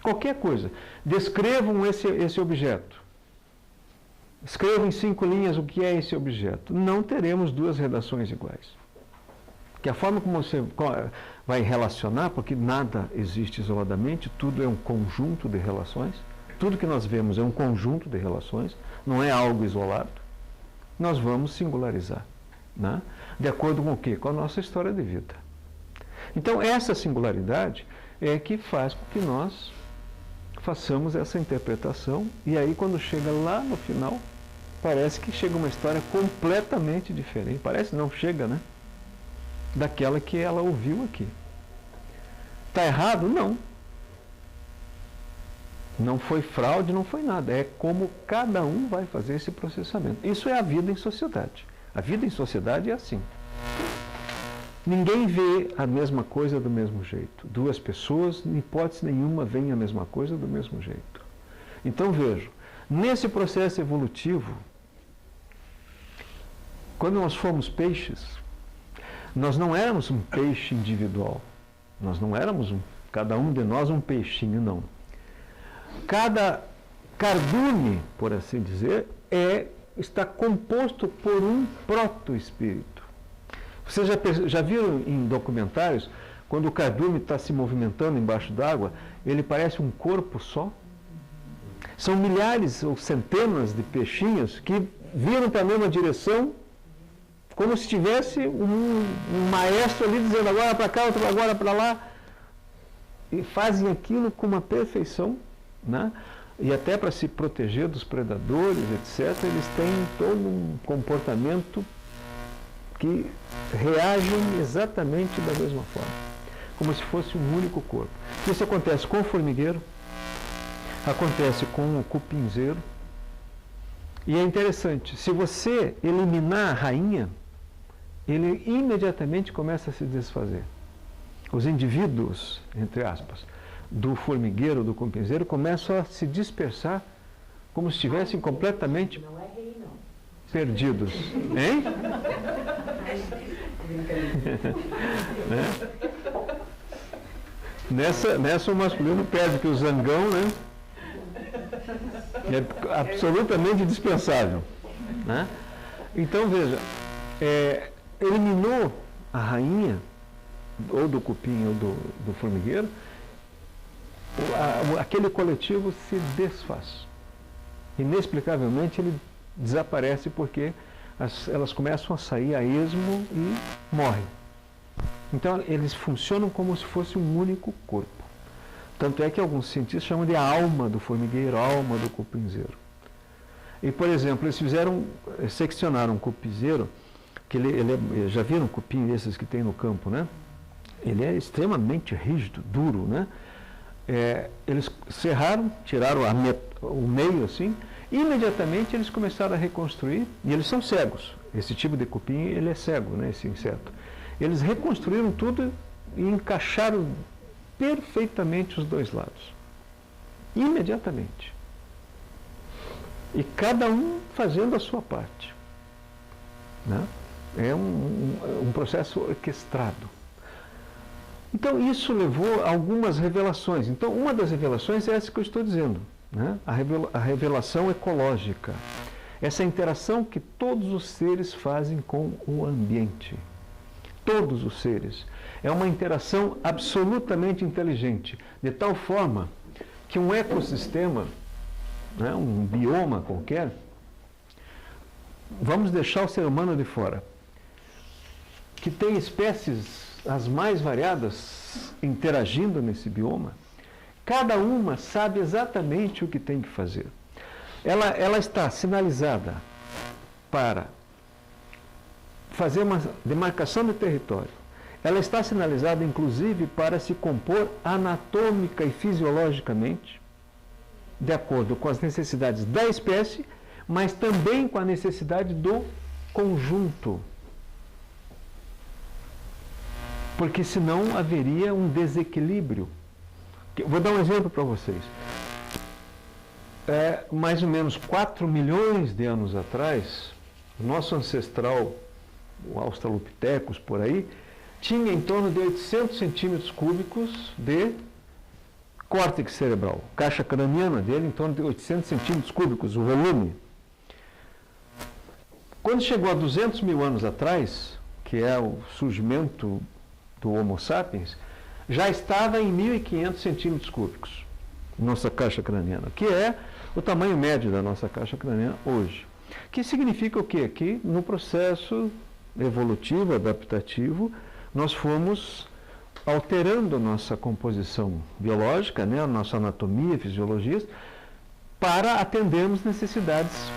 Qualquer coisa. Descrevam esse objeto. Escrevam em 5 linhas o que é esse objeto. Não teremos 2 redações iguais. Que a forma como você vai relacionar, porque nada existe isoladamente, tudo é um conjunto de relações. Tudo que nós vemos é um conjunto de relações, não é algo isolado. Nós vamos singularizar. Né? De acordo com o quê? Com a nossa história de vida. Então, essa singularidade é que faz com que nós façamos essa interpretação, e aí, quando chega lá no final, parece que chega uma história completamente diferente. Parece não, chega, né? Daquela que ela ouviu aqui. Está errado? Não. Não foi fraude, não foi nada. É como cada um vai fazer esse processamento. Isso é a vida em sociedade. A vida em sociedade é assim. Ninguém vê a mesma coisa do mesmo jeito. 2 pessoas, em hipótese nenhuma, veem a mesma coisa do mesmo jeito. Então, vejo, nesse processo evolutivo, quando nós fomos peixes, nós não éramos um peixe individual. Nós não éramos, cada um de nós, um peixinho, não. Cada cardume, por assim dizer, está composto por um proto-espírito. Vocês já viram em documentários, quando o cardume está se movimentando embaixo d'água, ele parece um corpo só? São milhares ou centenas de peixinhos que viram para a mesma direção, como se tivesse um maestro ali dizendo agora para cá, outro agora para lá, e fazem aquilo com uma perfeição, né? E até para se proteger dos predadores, etc., eles têm todo um comportamento que reagem exatamente da mesma forma, como se fosse um único corpo. Isso acontece com o formigueiro, acontece com o cupinzeiro, e é interessante, se você eliminar a rainha, ele imediatamente começa a se desfazer. Os indivíduos, entre aspas, do formigueiro, do cupinzeiro, começam a se dispersar como se estivessem completamente perdidos. Hein? Né? Nessa o masculino perde, que o zangão, né, é absolutamente dispensável. Né? Então, veja, eliminou a rainha, ou do cupim ou do formigueiro, aquele coletivo se desfaz. Inexplicavelmente ele desaparece porque elas começam a sair a esmo e morrem. Então eles funcionam como se fosse um único corpo. Tanto é que alguns cientistas chamam de alma do formigueiro, alma do cupinzeiro. E, por exemplo, eles seccionaram um cupinzeiro, que já viram um cupim esses que tem no campo, né? Ele é extremamente rígido, duro, né? Eles serraram, tiraram o meio assim, e imediatamente eles começaram a reconstruir, e eles são cegos. Esse tipo de cupim, ele é cego, né, esse inseto. Eles reconstruíram tudo e encaixaram perfeitamente os 2 lados. Imediatamente. E cada um fazendo a sua parte. Né? É um processo orquestrado. Então, isso levou a algumas revelações. Então, uma das revelações é essa que eu estou dizendo, né? A revelação ecológica. Essa interação que todos os seres fazem com o ambiente. Todos os seres. É uma interação absolutamente inteligente, de tal forma que um ecossistema, né, um bioma qualquer, vamos deixar o ser humano de fora, que tem espécies as mais variadas interagindo nesse bioma, cada uma sabe exatamente o que tem que fazer. Ela está sinalizada para fazer uma demarcação do território. Ela está sinalizada, inclusive, para se compor anatômica e fisiologicamente, de acordo com as necessidades da espécie, mas também com a necessidade do conjunto. Porque senão haveria um desequilíbrio. Vou dar um exemplo para vocês. Mais ou menos 4 milhões de anos atrás, o nosso ancestral, o Australopithecus, por aí, tinha em torno de 800 centímetros cúbicos de córtex cerebral. Caixa craniana dele em torno de 800 centímetros cúbicos, o volume. Quando chegou a 200 mil anos atrás, que é o surgimento do Homo sapiens, já estava em 1.500 centímetros cúbicos, nossa caixa craniana, que é o tamanho médio da nossa caixa craniana hoje. Que significa o quê? Que no processo evolutivo, adaptativo, nós fomos alterando nossa composição biológica, né, a nossa anatomia, fisiologia, para atendermos necessidades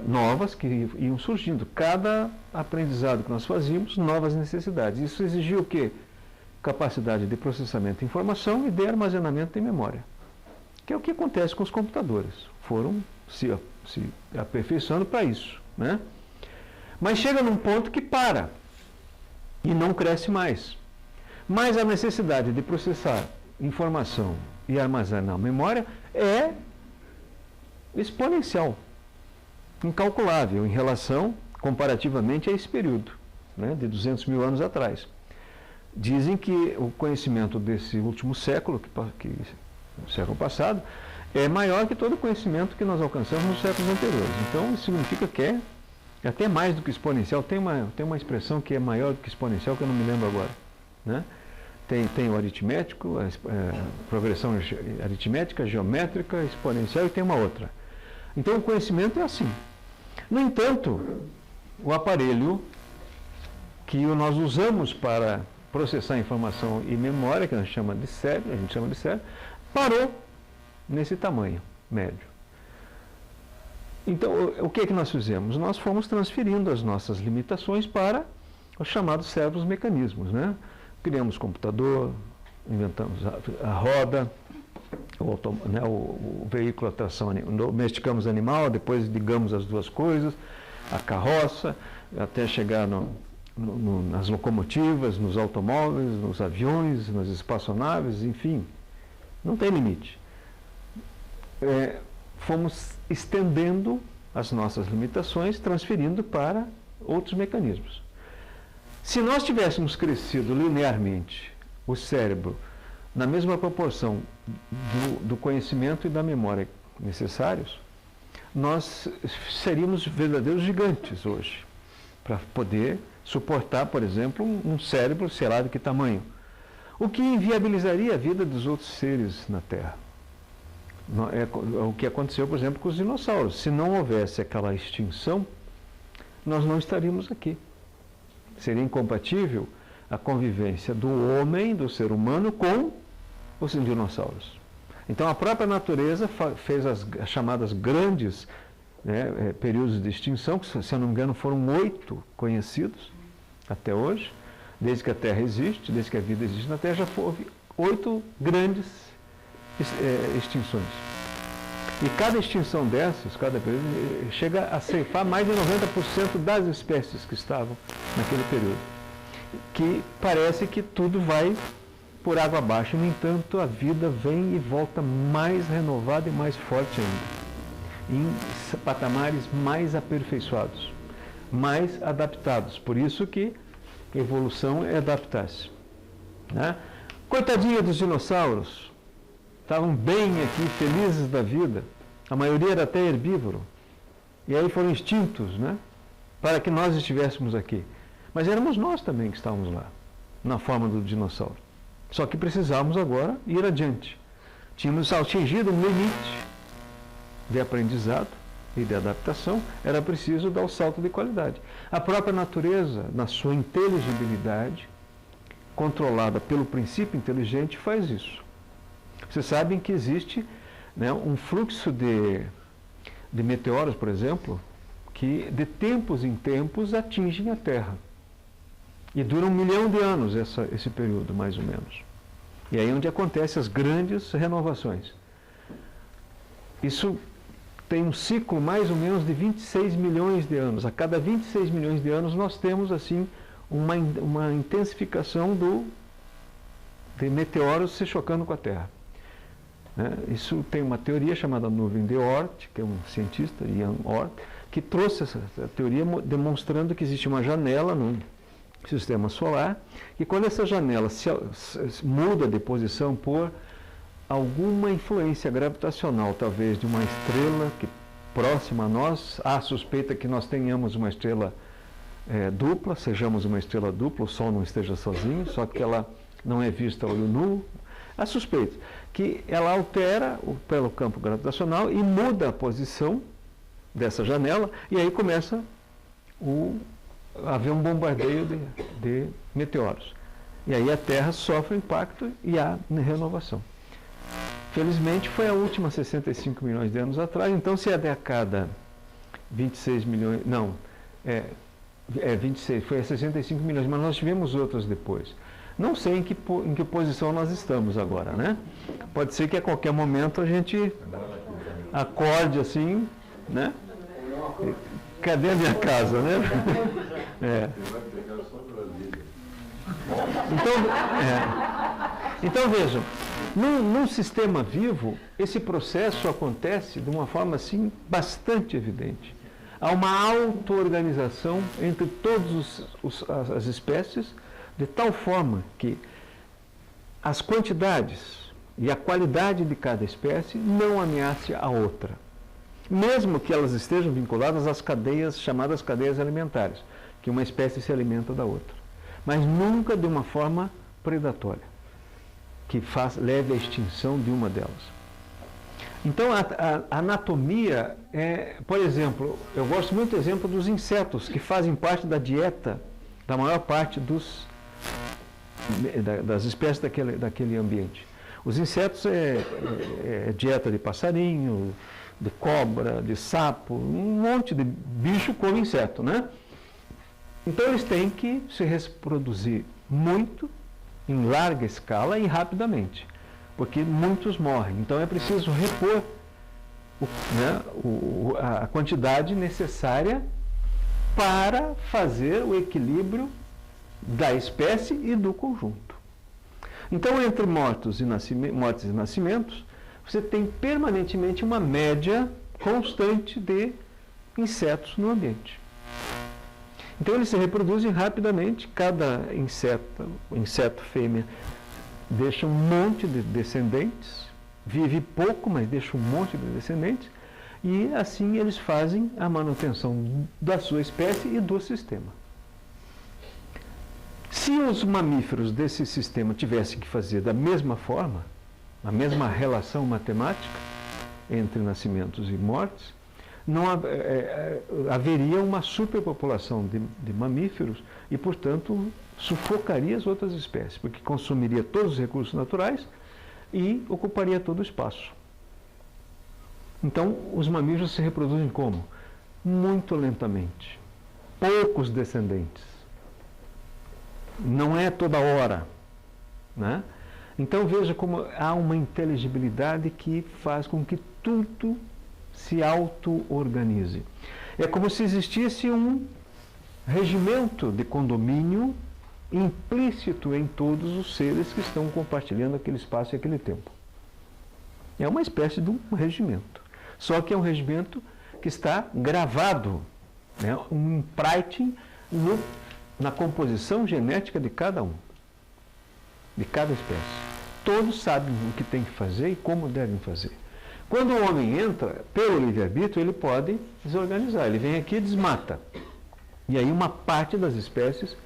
novas que iam surgindo. Cada aprendizado que nós fazíamos, novas necessidades. Isso exigiu o quê? Capacidade de processamento de informação e de armazenamento de memória. Que é o que acontece com os computadores. Foram se aperfeiçoando para isso, né? Mas chega num ponto que para e não cresce mais. Mas a necessidade de processar informação e armazenar memória é exponencial, incalculável em relação, comparativamente, a esse período, né, de 200 mil anos atrás. Dizem que o conhecimento desse último século, o século passado, é maior que todo o conhecimento que nós alcançamos nos séculos anteriores. Então, isso significa que é até mais do que exponencial. Tem uma expressão que é maior do que exponencial, que eu não me lembro agora, né? Tem o aritmético, progressão aritmética, geométrica, exponencial, e tem uma outra. Então, o conhecimento é assim. No entanto, o aparelho que nós usamos para processar informação e memória, que a gente chama de cérebro, parou nesse tamanho médio. Então, o que é que nós fizemos? Nós fomos transferindo as nossas limitações para os chamados cérebros mecanismos, né? Criamos computador, inventamos a roda, o veículo a tração, domesticamos animal, depois ligamos as duas coisas, a carroça, até chegar nas locomotivas, nos automóveis, nos aviões, nas espaçonaves, enfim, não tem limite. Fomos estendendo as nossas limitações, transferindo para outros mecanismos. Se nós tivéssemos crescido linearmente o cérebro na mesma proporção do conhecimento e da memória necessários, nós seríamos verdadeiros gigantes hoje, para poder suportar, por exemplo, um cérebro, sei lá de que tamanho, o que inviabilizaria a vida dos outros seres na Terra. É o que aconteceu, por exemplo, com os dinossauros. Se não houvesse aquela extinção, nós não estaríamos aqui. Seria incompatível a convivência do homem, do ser humano, com os dinossauros. Então, a própria natureza fez as chamadas grandes, né, períodos de extinção, que, se eu não me engano, foram 8 conhecidos até hoje. Desde que a Terra existe, desde que a vida existe na Terra, já houve 8 grandes extinções. E cada extinção dessas, cada período, chega a ceifar mais de 90% das espécies que estavam naquele período. Que parece que tudo vai por água abaixo. No entanto, a vida vem e volta mais renovada e mais forte ainda, em patamares mais aperfeiçoados. mais adaptados. Por isso que evolução é adaptar-se, né? Coitadinha dos dinossauros, estavam bem aqui, felizes da vida, a maioria era até herbívoro, e aí foram extintos, né? Para que nós estivéssemos aqui. Mas éramos nós também que estávamos lá, na forma do dinossauro. Só que precisávamos agora ir adiante. Tínhamos atingido um limite de aprendizado e de adaptação, era preciso dar o salto de qualidade. A própria natureza, na sua inteligibilidade, controlada pelo princípio inteligente, faz isso. Vocês sabem que existe, né, um fluxo de meteoros, por exemplo, que de tempos em tempos atingem a Terra. E dura 1 milhão de anos esse período, mais ou menos. E aí é onde acontecem as grandes renovações. Isso tem um ciclo mais ou menos de 26 milhões de anos. A cada 26 milhões de anos nós temos assim uma intensificação de meteoros se chocando com a Terra. Né? Isso tem uma teoria chamada nuvem de Oort, que é um cientista, Ian Oort, que trouxe essa teoria demonstrando que existe uma janela no sistema solar, e quando essa janela se muda de posição por alguma influência gravitacional, talvez de uma estrela que próxima a nós, há suspeita que nós tenhamos uma estrela dupla, sejamos uma estrela dupla, o Sol não esteja sozinho, só que ela não é vista a olho nu. Há suspeita que ela altera pelo campo gravitacional e muda a posição dessa janela, e aí começa a haver um bombardeio de meteoros. E aí a Terra sofre impacto e há renovação. Felizmente foi a última 65 milhões de anos atrás, então se a cada 26 milhões, não, 26, foi a 65 milhões, mas nós tivemos outras depois. Não sei em que posição nós estamos agora, né? Pode ser que a qualquer momento a gente acorde assim, né? Cadê a minha casa, né? Então vejam, num sistema vivo, esse processo acontece de uma forma assim bastante evidente. Há uma auto-organização entre todas as espécies, de tal forma que as quantidades e a qualidade de cada espécie não ameace a outra, mesmo que elas estejam vinculadas às cadeias chamadas cadeias alimentares, que uma espécie se alimenta da outra, mas nunca de uma forma predatória, que leve à extinção de uma delas. Então, a anatomia por exemplo, eu gosto muito do exemplo dos insetos, que fazem parte da dieta da maior parte das espécies daquele ambiente. Os insetos é dieta de passarinho, de cobra, de sapo, um monte de bicho come inseto, né? Então eles têm que se reproduzir muito, em larga escala e rapidamente, porque muitos morrem. Então é preciso repor a quantidade necessária para fazer o equilíbrio da espécie e do conjunto. Então, entre mortes e nascimentos, você tem permanentemente uma média constante de insetos no ambiente. Então, eles se reproduzem rapidamente, cada inseto fêmea deixa um monte de descendentes, vive pouco, mas deixa um monte de descendentes, e assim eles fazem a manutenção da sua espécie e do sistema. Se os mamíferos desse sistema tivessem que fazer da mesma forma, a mesma relação matemática entre nascimentos e mortes, não haveria uma superpopulação de mamíferos e, portanto, sufocaria as outras espécies, porque consumiria todos os recursos naturais e ocuparia todo o espaço. Então, os mamíferos se reproduzem como? Muito lentamente. Poucos descendentes. Não é toda hora, né? Então veja como há uma inteligibilidade que faz com que tudo se auto-organize. É como se existisse um regimento de condomínio implícito em todos os seres que estão compartilhando aquele espaço e aquele tempo. É uma espécie de um regimento. Só que é um regimento que está gravado né? Um imprinting na composição genética de cada um, de cada espécie. Todos sabem o que tem que fazer e como devem fazer. Quando o homem entra, pelo livre-arbítrio, ele pode desorganizar. Ele vem aqui e desmata. E aí uma parte das espécies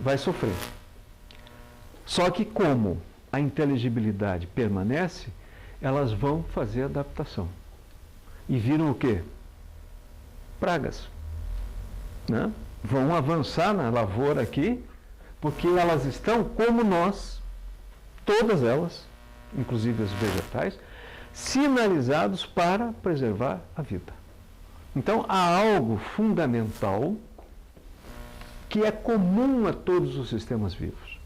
vai sofrer. Só que como a inteligibilidade permanece, elas vão fazer adaptação. E viram o quê? Pragas. Né? Vão avançar na lavoura aqui, porque elas estão como nós, todas elas, inclusive as vegetais, sinalizados para preservar a vida. Então, há algo fundamental que é comum a todos os sistemas vivos.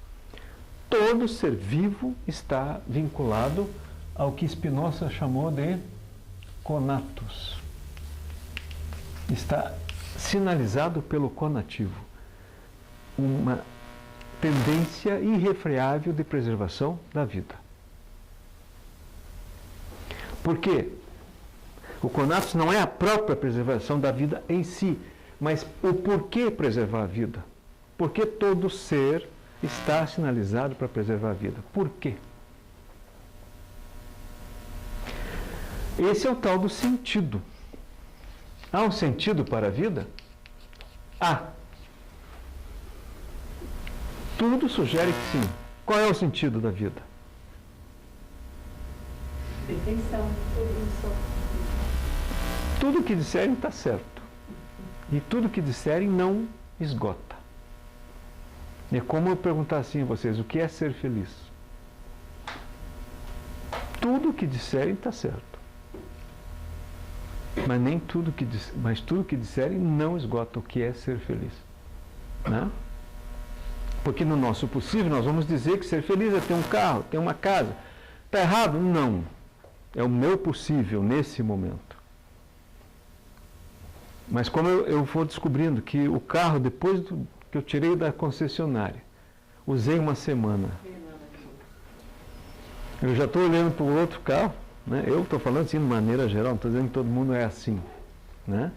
Todo ser vivo está vinculado ao que Spinoza chamou de conatos. Está sinalizado pelo conativo. Uma tendência irrefreável de preservação da vida. Por quê? O conatos não é a própria preservação da vida em si, mas o porquê preservar a vida. Porque todo ser está sinalizado para preservar a vida. Por quê? Esse é o tal do sentido. Há um sentido para a vida? Há. Tudo sugere que sim. Qual é o sentido da vida? Perfeição, evolução. Tudo que disserem está certo. E tudo que disserem não esgota. É como eu perguntar assim a vocês, o que é ser feliz? Tudo que disserem está certo. Mas tudo que disserem não esgota o que é ser feliz. Né? Porque no nosso possível nós vamos dizer que ser feliz é ter um carro, ter uma casa. Está errado? Não. É o meu possível nesse momento. Mas como eu vou descobrindo que o carro, depois que eu tirei da concessionária, usei uma semana, eu já estou olhando para o outro carro, né? Eu estou falando assim de maneira geral, não estou dizendo que todo mundo é assim, né?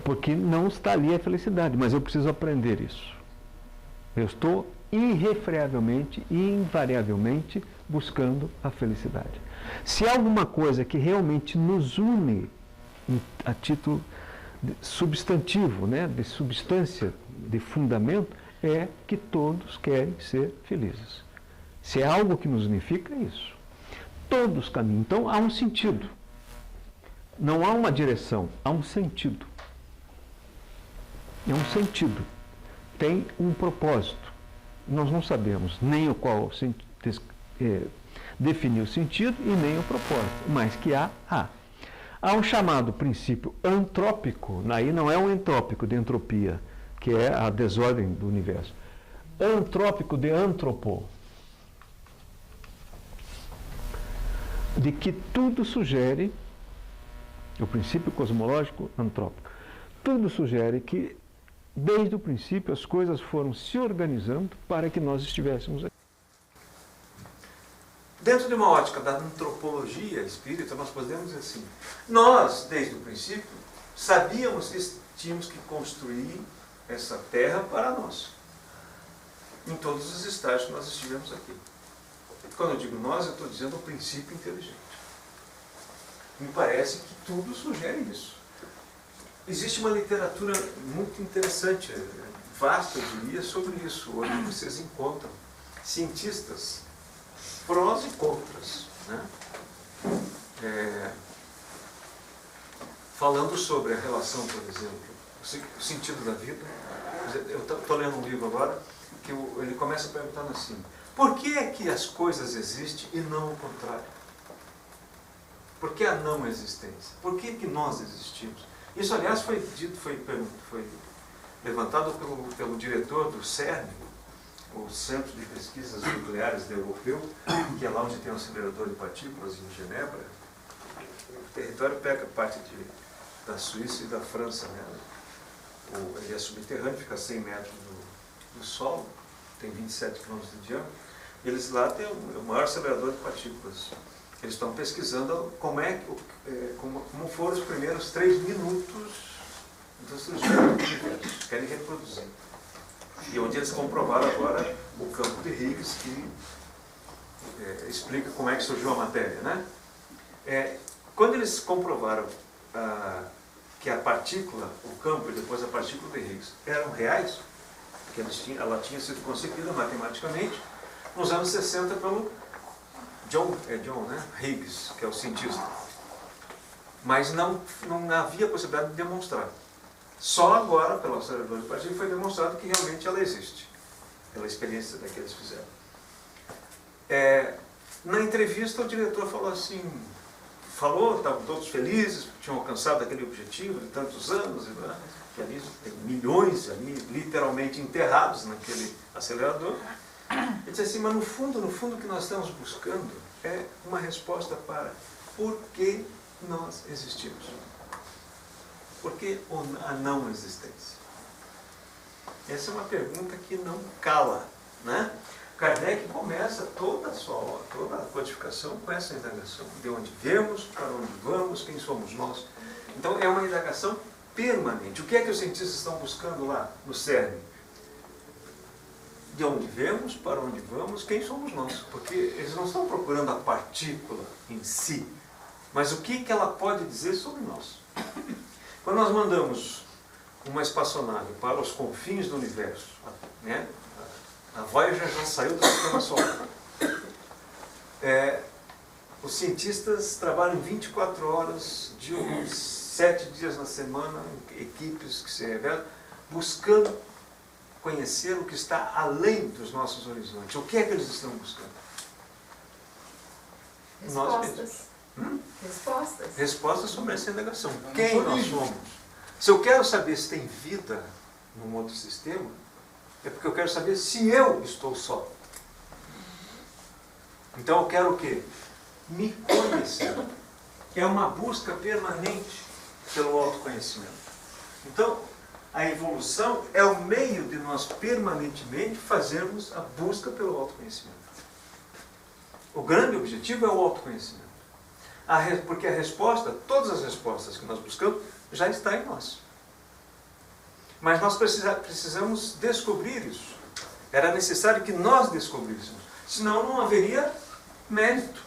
Porque não está ali a felicidade, mas eu preciso aprender isso. Eu estou irrefreavelmente e invariavelmente buscando a felicidade. Se há alguma coisa que realmente nos une a título substantivo, né, de substância, de fundamento, é que todos querem ser felizes. Se é algo que nos unifica, é isso. Todos caminham. Então, há um sentido. Não há uma direção, há um sentido. É um sentido. Tem um propósito. Nós não sabemos nem o qual definir o sentido e nem o propósito, mas que há. Há um chamado princípio antrópico, aí não é um entrópico de entropia, que é a desordem do universo. Antrópico de antropo, de que tudo sugere, o princípio cosmológico antrópico, tudo sugere que, desde o princípio, as coisas foram se organizando para que nós estivéssemos aqui. Dentro de uma ótica da antropologia espírita, nós podemos dizer assim, nós, desde o princípio, sabíamos que tínhamos que construir essa terra para nós, em todos os estágios que nós estivemos aqui. Quando eu digo nós, eu estou dizendo o princípio inteligente. Me parece que tudo sugere isso. Existe uma literatura muito interessante, vasta, eu diria, sobre isso, onde vocês encontram cientistas prós e contras, né? Falando sobre a relação, por exemplo, o sentido da vida. Eu estou lendo um livro agora que ele começa perguntando assim, por que é que as coisas existem e não o contrário? Por que a não existência? Por que que nós existimos? Isso, aliás, foi levantado pelo diretor do CERN, o Centro de Pesquisas Nucleares Europeu, que é lá onde tem um acelerador de partículas em Genebra. O território pega parte da Suíça e da França, né? Ele é subterrâneo, fica a 100 metros do solo, tem 27 km de diâmetro. Eles lá têm o maior acelerador de partículas. Eles estão pesquisando como foram os primeiros 3 minutos Então surgiu o universo, querem reproduzir. E onde eles comprovaram agora o campo de Higgs, que explica como é que surgiu a matéria, né? Quando eles comprovaram que a partícula, o campo e depois a partícula de Higgs eram reais, que ela tinha sido concebida matematicamente, nos anos 60 pelo John, né? Higgs, que é o cientista. Mas não havia possibilidade de demonstrar. Só agora, pelo acelerador de partículas, foi demonstrado que realmente ela existe, pela experiência que eles fizeram. Na entrevista, o diretor falou assim, estavam todos felizes, tinham alcançado aquele objetivo de tantos anos, que ali tem milhões ali, literalmente enterrados naquele acelerador. Ele disse assim, mas no fundo, o que nós estamos buscando é uma resposta para por que nós existimos. Por que a não existência? Essa é uma pergunta que não cala, né? Kardec começa toda a codificação com essa indagação. De onde viemos, para onde vamos, quem somos nós. Então é uma indagação permanente. O que é que os cientistas estão buscando lá no CERN? De onde viemos, para onde vamos, quem somos nós. Porque eles não estão procurando a partícula em si, mas o que ela pode dizer sobre nós. Quando nós mandamos uma espaçonave para os confins do universo, né? A Voyager já saiu do sistema solar. Os cientistas trabalham 24 horas, 7 dias na semana, equipes que se revelam, buscando conhecer o que está além dos nossos horizontes. O que é que eles estão buscando? Respostas. Respostas. Respostas sobre essa indagação. Quem nós somos? Se eu quero saber se tem vida num outro sistema, é porque eu quero saber se eu estou só. Então eu quero o quê? Me conhecer. É uma busca permanente pelo autoconhecimento. Então, a evolução é o meio de nós permanentemente fazermos a busca pelo autoconhecimento. O grande objetivo é o autoconhecimento. Porque a resposta, todas as respostas que nós buscamos, já está em nós. Mas nós precisamos descobrir isso. Era necessário que nós descobríssemos. Senão não haveria mérito.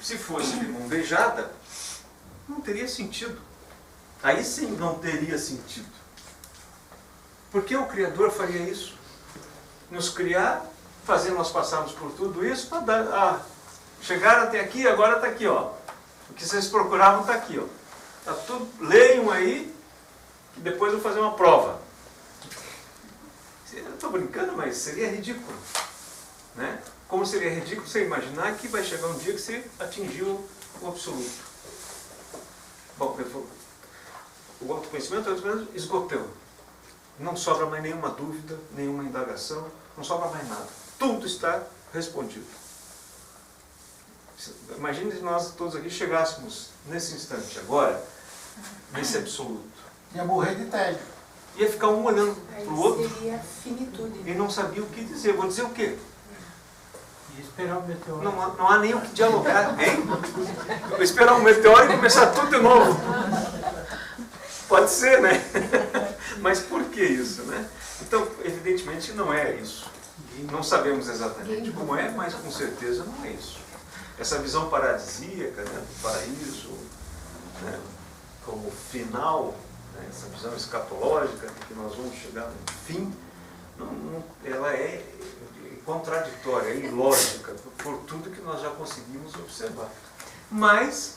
Se fosse de mão beijada, não teria sentido. Aí sim não teria sentido. Por que o Criador faria isso? Nos criar, fazer nós passarmos por tudo isso para dar... chegaram até aqui, agora está aqui, ó. O que vocês procuravam está aqui, ó. Tá tudo, leiam aí, que depois eu vou fazer uma prova. Eu estou brincando, mas seria ridículo. Né? Como seria ridículo você imaginar que vai chegar um dia que você atingiu o absoluto. Bom, o autoconhecimento esgotou. Não sobra mais nenhuma dúvida, nenhuma indagação, não sobra mais nada. Tudo está respondido. Imagine se nós todos aqui chegássemos nesse instante, agora, nesse absoluto. Ia morrer de tédio. Ia ficar um olhando para o outro Seria finitude. e não sabia o que dizer. Vou dizer o quê? E esperar o meteoro. Não há nem o que dialogar, hein? Vou esperar um meteoro e começar tudo de novo. Pode ser, né? Mas por que isso, né? Então, evidentemente, não é isso. Não sabemos exatamente como é, mas com certeza não é isso. Essa visão paradisíaca, né, do paraíso, né, como final, né, essa visão escatológica de que nós vamos chegar no fim, ela é contraditória, é ilógica, por tudo que nós já conseguimos observar. Mas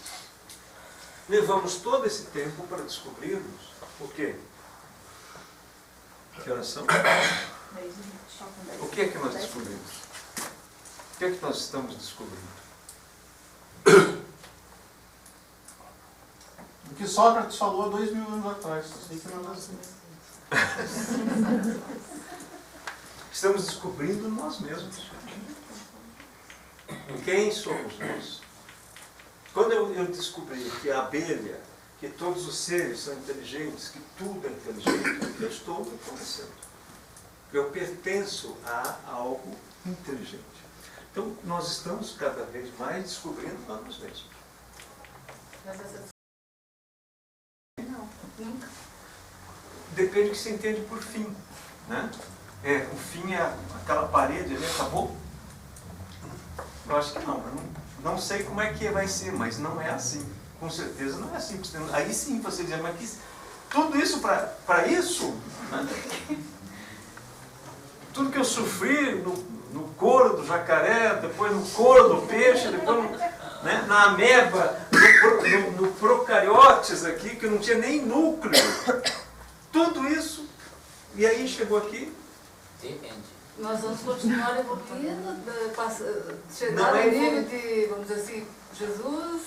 levamos todo esse tempo para descobrirmos o quê? Que oração? O que é que nós descobrimos? O que é que nós estamos descobrindo? O que Sócrates falou há 2000 anos atrás. Sei que não é assim. Estamos descobrindo nós mesmos. Quem somos nós? Quando eu descobri que a abelha, que todos os seres são inteligentes, que tudo é inteligente, eu estou me conhecendo. Eu pertenço a algo inteligente. Então, nós estamos cada vez mais descobrindo nós mesmos. Mas essa... Não, nunca. depende do que se entende por fim. Né? O fim é aquela parede ali, acabou? Eu acho que não. Eu não sei como é que vai ser, mas não é assim. Com certeza não é assim. Aí sim você diz, mas tudo isso para isso? Né? Tudo que eu sofri no couro do jacaré, depois no couro do peixe, depois né, na ameba, no procariotes aqui, que não tinha nem núcleo. Tudo isso, e aí chegou aqui. Depende. Nós vamos continuar evoluindo, chegar Não ao é nível de, vamos dizer assim, Jesus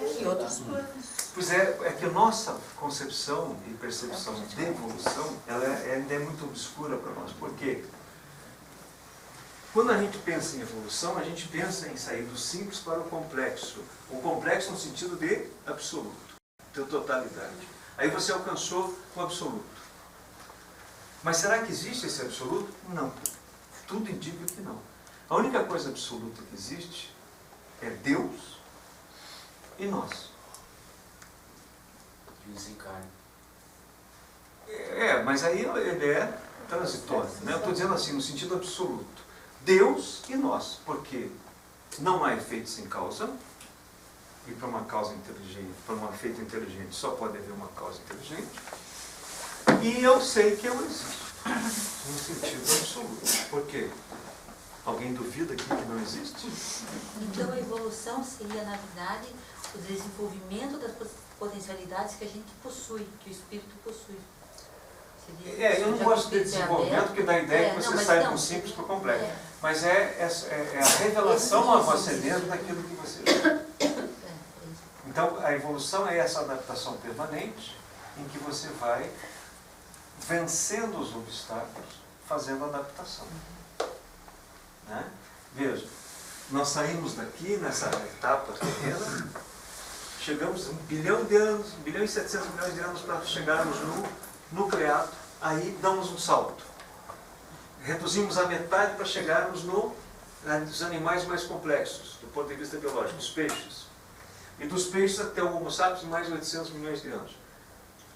E outros planos. Pois é que a nossa concepção e percepção de evolução, ela ainda é muito obscura para nós. Por quê? Quando a gente pensa em evolução, a gente pensa em sair do simples para o complexo. O complexo no sentido de absoluto, de totalidade. Aí você alcançou o absoluto. Mas será que existe esse absoluto? Não. Tudo indica que não. A única coisa absoluta que existe é Deus e nós. Desencarne. Mas aí ele é transitório. Né? Eu estou dizendo assim, no sentido absoluto. Deus e nós. Porque não há efeito sem causa. E para uma causa inteligente, para um efeito inteligente, só pode haver uma causa inteligente. E eu sei que eu existo. No sentido absoluto. Por quê? Alguém duvida aqui que não existe? Então a evolução seria, na verdade, o desenvolvimento das potencialidades que a gente possui, que o espírito possui. Eu não gosto de desenvolvimento, porque dá a ideia que você sai do simples para o complexo. Mas é a revelação a você mesmo daquilo que você é. Então, a evolução é essa adaptação permanente, em que você vai vencendo os obstáculos, fazendo adaptação. Né? Veja, nós saímos daqui, nessa etapa pequena, chegamos a 1 bilhão de anos, 1 bilhão e 700 milhões de anos para chegarmos no nucleado, aí damos um salto. Reduzimos a metade para chegarmos nos animais mais complexos, do ponto de vista biológico, os peixes. E dos peixes até o Homo sapiens, mais de 800 milhões de anos.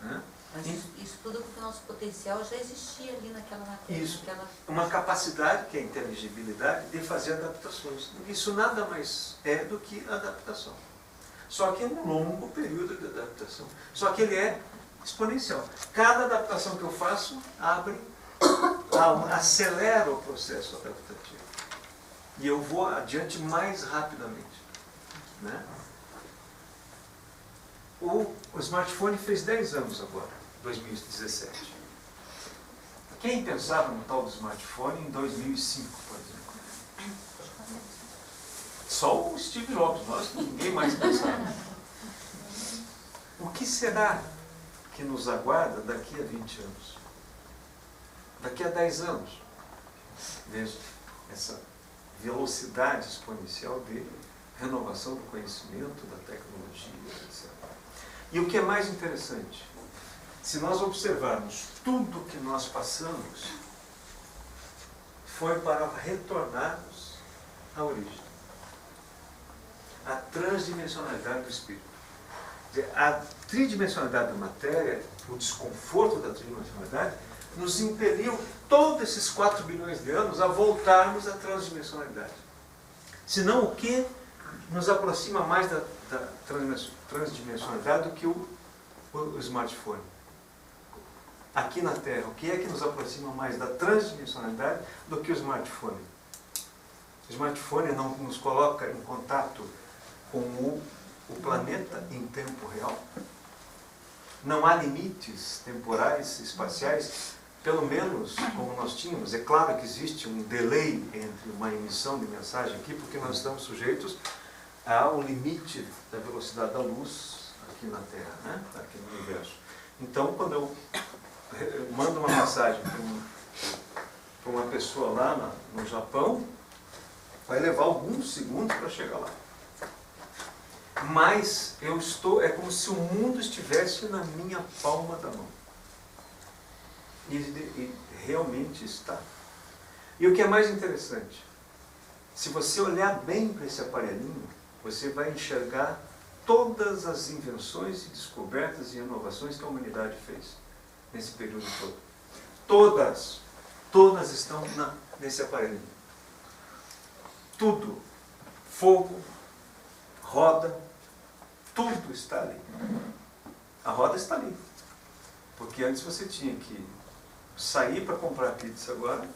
Né? Mas isso tudo porque o nosso potencial já existia ali naquela matéria. Isso. Uma capacidade, que é a inteligibilidade, de fazer adaptações. Isso nada mais é do que adaptação. Só que é um longo período de adaptação. Só que ele é exponencial. Cada adaptação que eu faço acelera o processo adaptativo. E eu vou adiante mais rapidamente. Né? O smartphone fez 10 anos agora, 2017. Quem pensava no tal do smartphone em 2005, por exemplo? Só o Steve Jobs, ninguém mais pensava. O que será que nos aguarda daqui a 20 anos? Daqui a 10 anos? Veja, essa velocidade exponencial de renovação do conhecimento, da tecnologia, etc. E o que é mais interessante, se nós observarmos tudo que nós passamos, foi para retornarmos à origem, à transdimensionalidade do espírito. Quer dizer, a tridimensionalidade da matéria, o desconforto da tridimensionalidade, nos impeliu, todos esses 4 bilhões de anos, a voltarmos à transdimensionalidade. Senão, o que nos aproxima mais da transdimensionalidade do que o smartphone? Aqui na Terra, o que é que nos aproxima mais da transdimensionalidade do que o smartphone? O smartphone não nos coloca em contato com o planeta em tempo real. Não há limites temporais, espaciais, pelo menos como nós tínhamos. É claro que existe um delay entre uma emissão de mensagem aqui, porque nós estamos sujeitos ao limite da velocidade da luz aqui na Terra, né? Aqui no universo. Então, quando eu mando uma mensagem para uma pessoa lá no Japão, vai levar alguns segundos para chegar lá. Mas é como se o mundo estivesse na minha palma da mão. E realmente está. E o que é mais interessante, se você olhar bem para esse aparelhinho, você vai enxergar todas as invenções e descobertas e inovações que a humanidade fez nesse período todo. Todas estão nesse aparelho. Tudo, fogo, roda, tudo está ali. A roda está ali. Porque antes você tinha que sair para comprar pizza agora,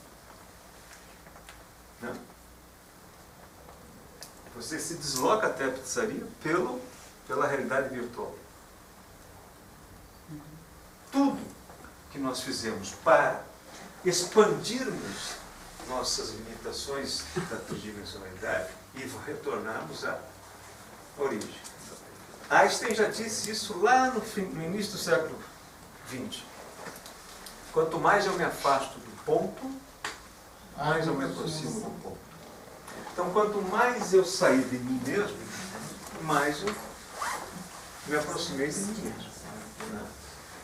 né? Você se desloca até a pizzaria pela realidade virtual. Tudo que nós fizemos para expandirmos nossas limitações da tridimensionalidade e retornarmos à origem. Einstein já disse isso lá no início do século XX. Quanto mais eu me afasto do ponto, mais eu me aproximo do ponto. Então, quanto mais eu sair de mim mesmo, mais eu me aproximei de mim mesmo.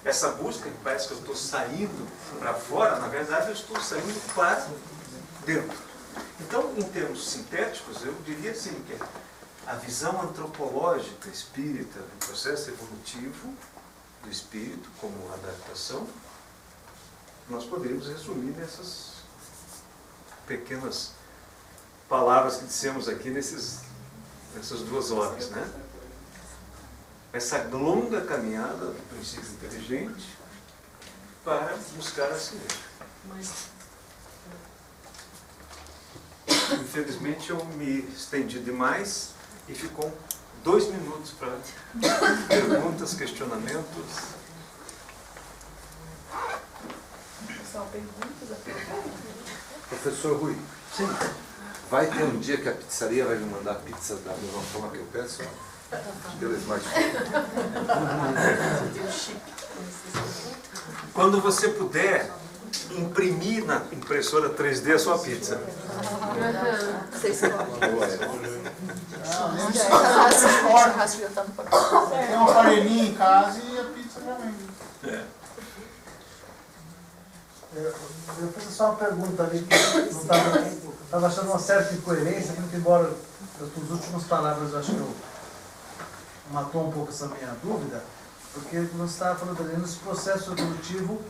Essa busca, que parece que eu estou saindo para fora, na verdade eu estou saindo para dentro. Então, em termos sintéticos, eu diria assim, que a visão antropológica espírita do processo evolutivo do espírito como adaptação, nós poderíamos resumir nessas pequenas palavras que dissemos aqui nessas 2 horas, né? Essa longa caminhada do princípio inteligente para buscar a si mesmo. Infelizmente eu me estendi demais e ficou 2 minutos para perguntas, questionamentos. Professor Rui, sim. Vai ter um dia que a pizzaria vai me mandar pizza da mesma forma que eu peço? Pelo smartphone. Quando você puder imprimir na impressora 3D a sua pizza. Você escolhe. Tem uma farelinha em casa e a pizza já vem. Eu vou fazer só uma pergunta ali, que eu estava achando uma certa incoerência, muito embora as últimas palavras eu acho que eu matou um pouco essa minha dúvida, porque você estava falando ali nesse processo evolutivo,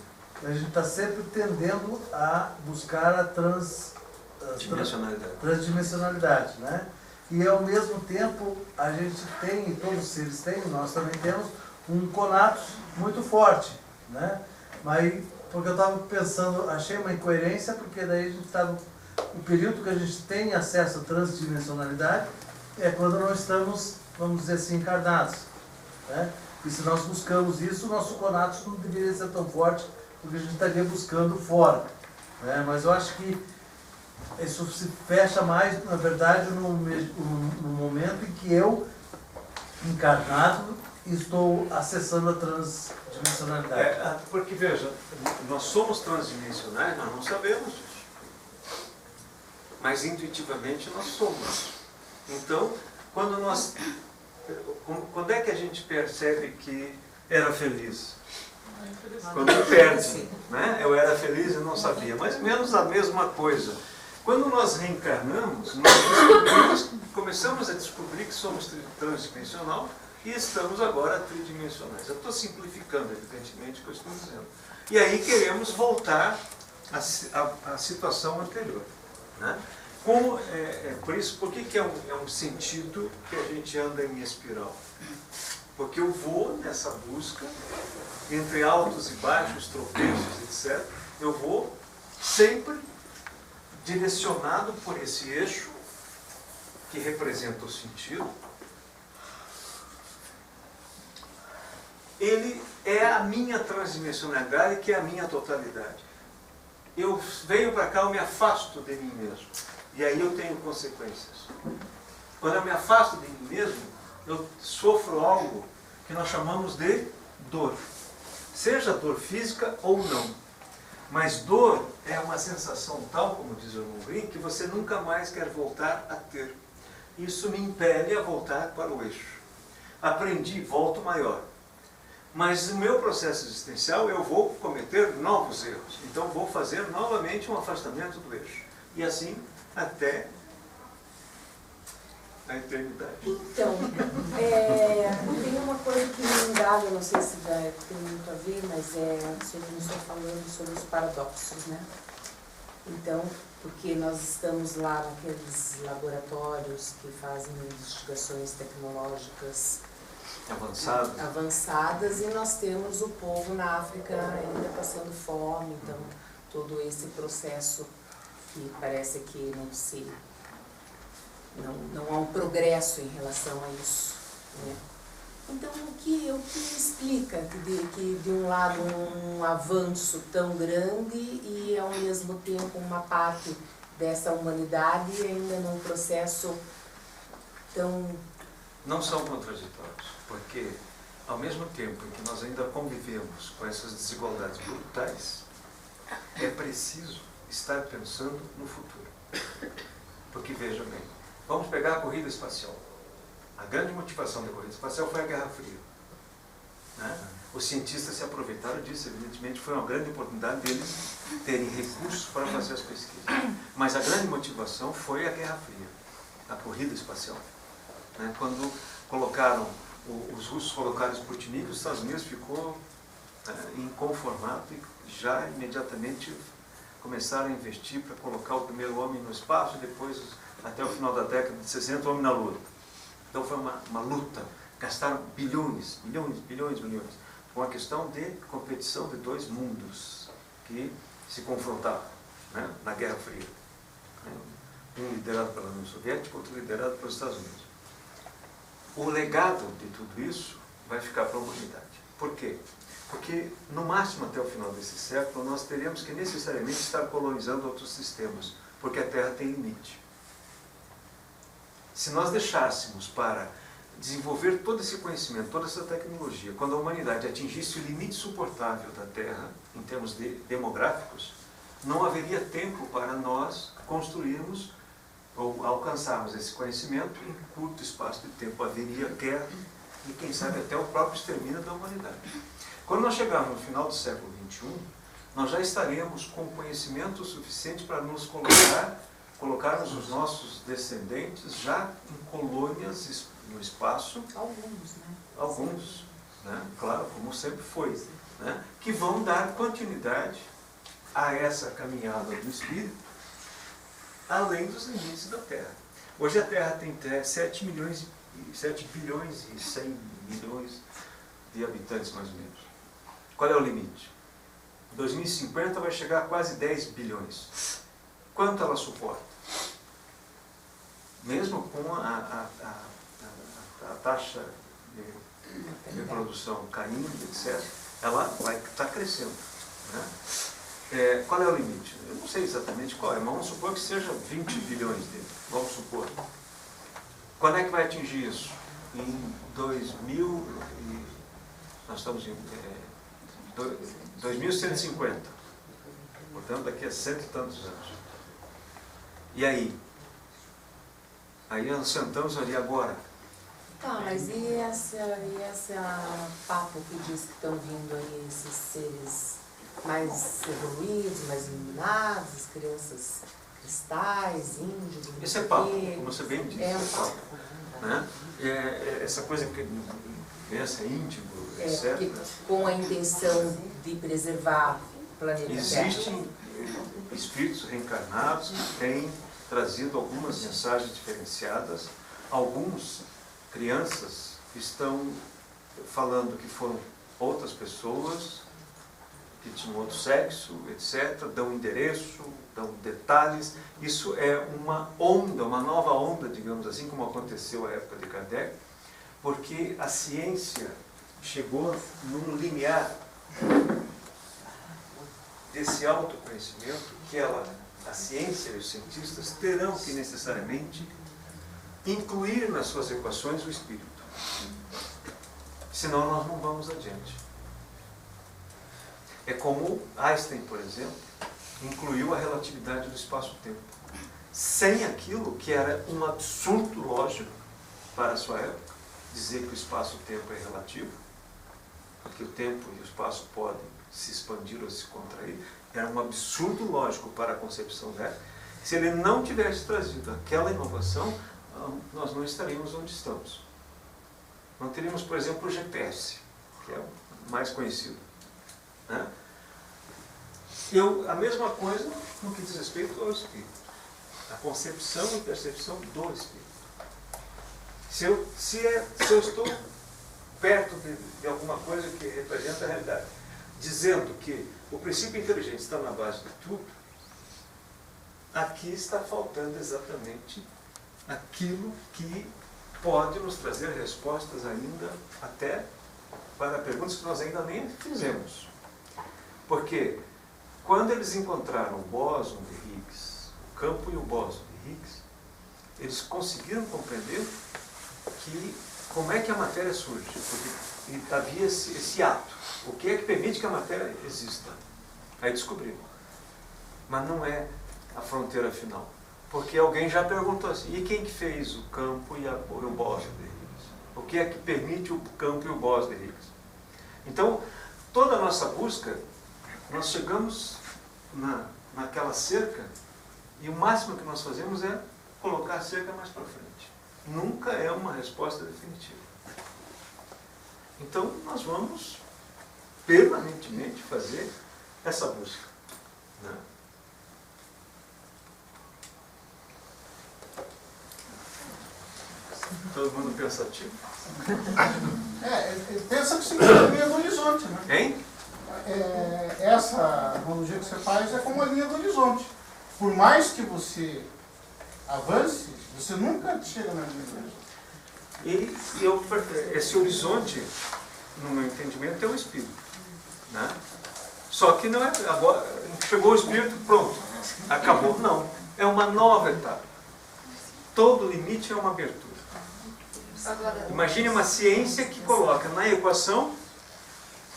a gente está sempre tendendo a buscar a transdimensionalidade, né? E ao mesmo tempo a gente tem, e todos os seres têm, nós também temos um conatus muito forte, né? Mas porque eu estava pensando, achei uma incoerência, porque daí a gente está no período que a gente tem acesso à transdimensionalidade é quando nós estamos, vamos dizer assim, encarnados, né? E se nós buscamos isso, o nosso conatus não deveria ser tão forte, porque a gente estaria buscando fora, né? Mas eu acho que isso se fecha mais, na verdade, no momento em que eu, encarnado, estou acessando a transdimensionalidade. Porque, veja, nós somos transdimensionais, nós não sabemos disso. Mas intuitivamente nós somos. Então, quando é que a gente percebe que era feliz? Quando perde, né? Eu era feliz e não sabia. Mais ou menos a mesma coisa. Quando nós reencarnamos, nós começamos a descobrir que somos transdimensional e estamos agora tridimensionais. Eu estou simplificando, evidentemente, o que eu estou dizendo. E aí queremos voltar à situação anterior, né? Por que é um sentido que a gente anda em espiral? Porque eu vou nessa busca, entre altos e baixos, tropeços, etc. Eu vou sempre direcionado por esse eixo que representa o sentido. Ele é a minha transdimensionalidade, que é a minha totalidade. Eu venho para cá, eu me afasto de mim mesmo. E aí eu tenho consequências. Quando eu me afasto de mim mesmo, eu sofro algo que nós chamamos de dor. Seja dor física ou não. Mas dor é uma sensação tal, como diz o irmão Grimm, que você nunca mais quer voltar a ter. Isso me impele a voltar para o eixo. Aprendi, volto maior. Mas no meu processo existencial eu vou cometer novos erros. Então vou fazer novamente um afastamento do eixo. E assim até na eternidade. Então, tem uma coisa que me indaga, não sei se tem muito a ver, mas sobre o senhor falando sobre os paradoxos, né? Então, porque nós estamos lá naqueles laboratórios que fazem investigações tecnológicas avançadas, e nós temos o povo na África ainda passando fome, então todo esse processo que parece que não há um progresso em relação a isso, né? Então, o que explica que de um lado um avanço tão grande e ao mesmo tempo uma parte dessa humanidade ainda num processo tão... Não são contraditórios, porque ao mesmo tempo em que nós ainda convivemos com essas desigualdades brutais, é preciso estar pensando no futuro. Porque veja bem, vamos pegar a corrida espacial. A grande motivação da corrida espacial foi a Guerra Fria, né? Os cientistas se aproveitaram disso, evidentemente foi uma grande oportunidade deles terem recursos para fazer as pesquisas. Mas a grande motivação foi a Guerra Fria, a corrida espacial, né? Quando os russos colocaram Sputnik, os Estados Unidos ficou inconformado e já imediatamente começaram a investir para colocar o primeiro homem no espaço e depois, até o final da década de 60, o homem na Lua. Então foi uma luta, gastaram bilhões, com a questão de competição de dois mundos que se confrontavam, né, na Guerra Fria. Um liderado pela União Soviética, outro liderado pelos Estados Unidos. O legado de tudo isso vai ficar para a humanidade. Por quê? Porque, no máximo até o final desse século, nós teremos que necessariamente estar colonizando outros sistemas, porque a Terra tem limite. Se nós deixássemos para desenvolver todo esse conhecimento, toda essa tecnologia, quando a humanidade atingisse o limite suportável da Terra, em termos demográficos, não haveria tempo para nós construirmos ou alcançarmos esse conhecimento em curto espaço de tempo. Haveria guerra e, quem sabe, até o próprio extermínio da humanidade. Quando nós chegarmos no final do século XXI, nós já estaremos com conhecimento suficiente para nos colocarmos os nossos descendentes já em colônias no espaço. Alguns, né? Claro, como sempre foi, né? Que vão dar continuidade a essa caminhada do Espírito, além dos limites da Terra. Hoje a Terra tem 7 bilhões e 100 milhões de habitantes, mais ou menos. Qual é o limite? Em 2050 vai chegar a quase 10 bilhões. Quanto ela suporta? Mesmo com a taxa de reprodução caindo, etc., ela vai estar crescendo, né? Qual é o limite? Eu não sei exatamente qual é, mas vamos supor que seja 20 bilhões dele. Vamos supor. Quando é que vai atingir isso? Em 2000, nós estamos em 2150. Portanto, daqui a 100 e tantos anos. E aí? Aí nós sentamos ali agora. Tá, mas e esse papo que diz que estão vindo aí esses seres mais evoluídos, mais iluminados, crianças cristais, índios? Esse é papo, como você bem disse. É um papo. Né? Essa coisa que criança, índigo, etc. Com a intenção de preservar o planeta Terra. Existem espíritos reencarnados que têm trazido algumas mensagens diferenciadas. Alguns crianças estão falando que foram outras pessoas, que tinham outro sexo, etc., dão endereço, dão detalhes. Isso é uma onda, uma nova onda, digamos assim, como aconteceu à época de Kardec, porque a ciência chegou num limiar desse autoconhecimento que a ciência e os cientistas terão que necessariamente incluir nas suas equações o espírito. Senão nós não vamos adiante. É como Einstein, por exemplo, incluiu a relatividade do espaço-tempo. Sem aquilo que era um absurdo lógico para a sua época, dizer que o espaço-tempo é relativo, que o tempo e o espaço podem se expandir ou se contrair, era um absurdo lógico para a concepção dela. Se ele não tivesse trazido aquela inovação, nós não estaríamos onde estamos. Não teríamos, por exemplo, o GPS, que é o mais conhecido, né? A mesma coisa no que diz respeito ao Espírito. A concepção e percepção do Espírito. Se eu estou perto de alguma coisa que representa a realidade, dizendo que o princípio inteligente está na base de tudo, aqui está faltando exatamente aquilo que pode nos trazer respostas ainda até para perguntas que nós ainda nem fizemos. Porque quando eles encontraram o bóson de Higgs, o campo e o bóson de Higgs, eles conseguiram compreender como é que a matéria surge. Porque havia esse ato. O que é que permite que a matéria exista? Aí descobriram. Mas não é a fronteira final. Porque alguém já perguntou assim, e quem que fez o campo e o bóson de Higgs? O que é que permite o campo e o bóson de Higgs? Então, toda a nossa busca, nós chegamos naquela cerca e o máximo que nós fazemos é colocar a cerca mais para frente. Nunca é uma resposta definitiva. Então, nós vamos permanentemente fazer essa busca, né? Todo mundo pensativo? Pensa que isso é a linha do horizonte, né? Hein? Essa analogia que você faz é como a linha do horizonte. Por mais que você avance, você nunca chega na linha do horizonte. Esse horizonte, no meu entendimento, é o Espírito, né? Só que não é agora, chegou o Espírito, pronto, acabou. Não, é uma nova etapa. Todo limite é uma abertura. Imagine uma ciência que coloca na equação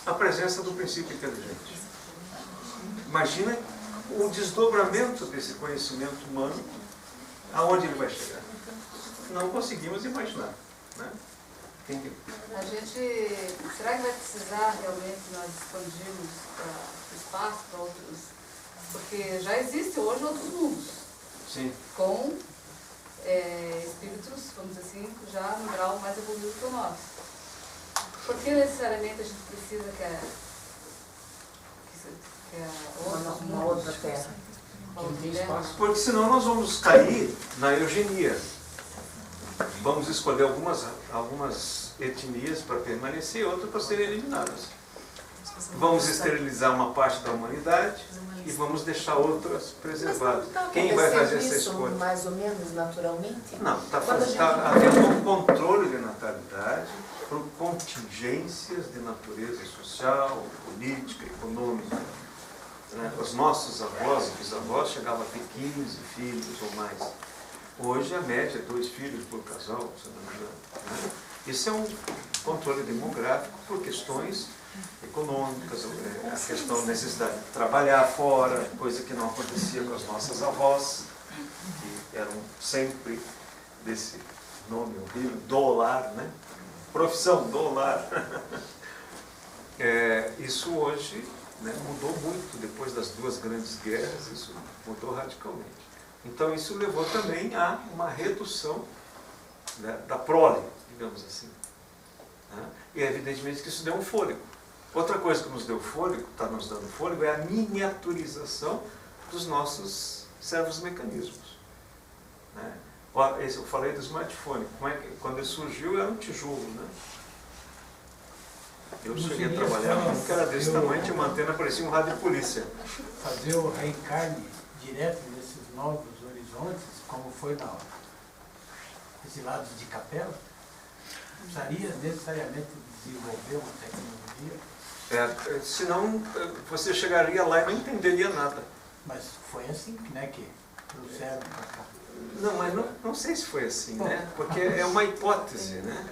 a presença do princípio inteligente. Imagina o desdobramento desse conhecimento humano, aonde ele vai chegar. Não conseguimos imaginar, né? A gente, será que vai precisar realmente nós expandirmos para o espaço, para outros? Porque já existem hoje outros mundos. Sim. Com espíritos, vamos dizer assim, já no grau mais evoluído que o nosso. Por que necessariamente a gente precisa que uma outra terra? Porque senão nós vamos cair na eugenia. Vamos escolher algumas etnias para permanecer e outras para serem eliminadas. Vamos esterilizar uma parte da humanidade e vamos deixar outras preservadas. Quem vai fazer essa escolha? Mais ou menos naturalmente? Não, está havendo um controle de natalidade por contingências de natureza social, política, econômica. Os nossos avós e bisavós chegavam a ter 15 filhos ou mais. Hoje a média é 2 filhos por casal, se não me engano, né? Isso é um controle demográfico por questões econômicas, a questão da necessidade de trabalhar fora, coisa que não acontecia com as nossas avós, que eram sempre desse nome horrível, do lar, né? Profissão do lar. Isso hoje, né, mudou muito, depois das 2 grandes guerras, isso mudou radicalmente. Então isso levou também a uma redução, né, da prole, digamos assim, né? E evidentemente que isso deu um fôlego. Outra coisa que nos deu fôlego, está nos dando fôlego, é a miniaturização dos nossos servos-mecanismos, né? Eu falei do smartphone, quando ele surgiu era um tijolo, né? Eu cheguei a trabalhar com um que era desse tamanho, tinha uma antena, parecia um rádio de polícia. Fazer o reencarne direto nesses novos horizontes, como foi nesse lado de Capela, precisaria necessariamente desenvolver uma tecnologia. Senão você chegaria lá e não entenderia nada. Mas foi assim, né, que trouxeram para cá. Não, mas não sei se foi assim, né? Porque é uma hipótese, né?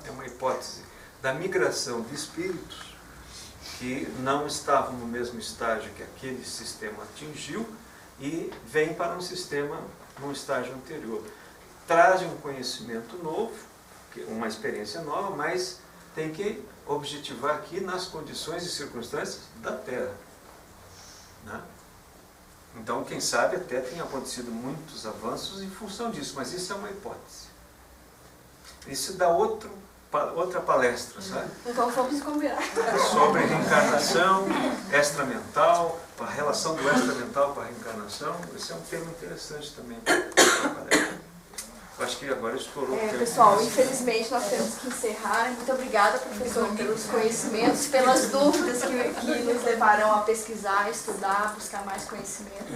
É uma hipótese da migração de espíritos que não estavam no mesmo estágio que aquele sistema atingiu e vêm para um sistema num estágio anterior. Trazem um conhecimento novo, uma experiência nova, mas tem que objetivar aqui nas condições e circunstâncias da Terra, né? Então, quem sabe até tem acontecido muitos avanços em função disso, mas isso é uma hipótese. Isso dá outra palestra, sabe? Então vamos combinar. Sobre reencarnação, extramental, a relação do extramental com a reencarnação. Esse é um tema interessante também. Acho que agora explorou o tempo. Pessoal, infelizmente nós temos que encerrar. Muito obrigada, professor, pelos conhecimentos, pelas dúvidas que nos levarão a pesquisar, estudar, buscar mais conhecimento.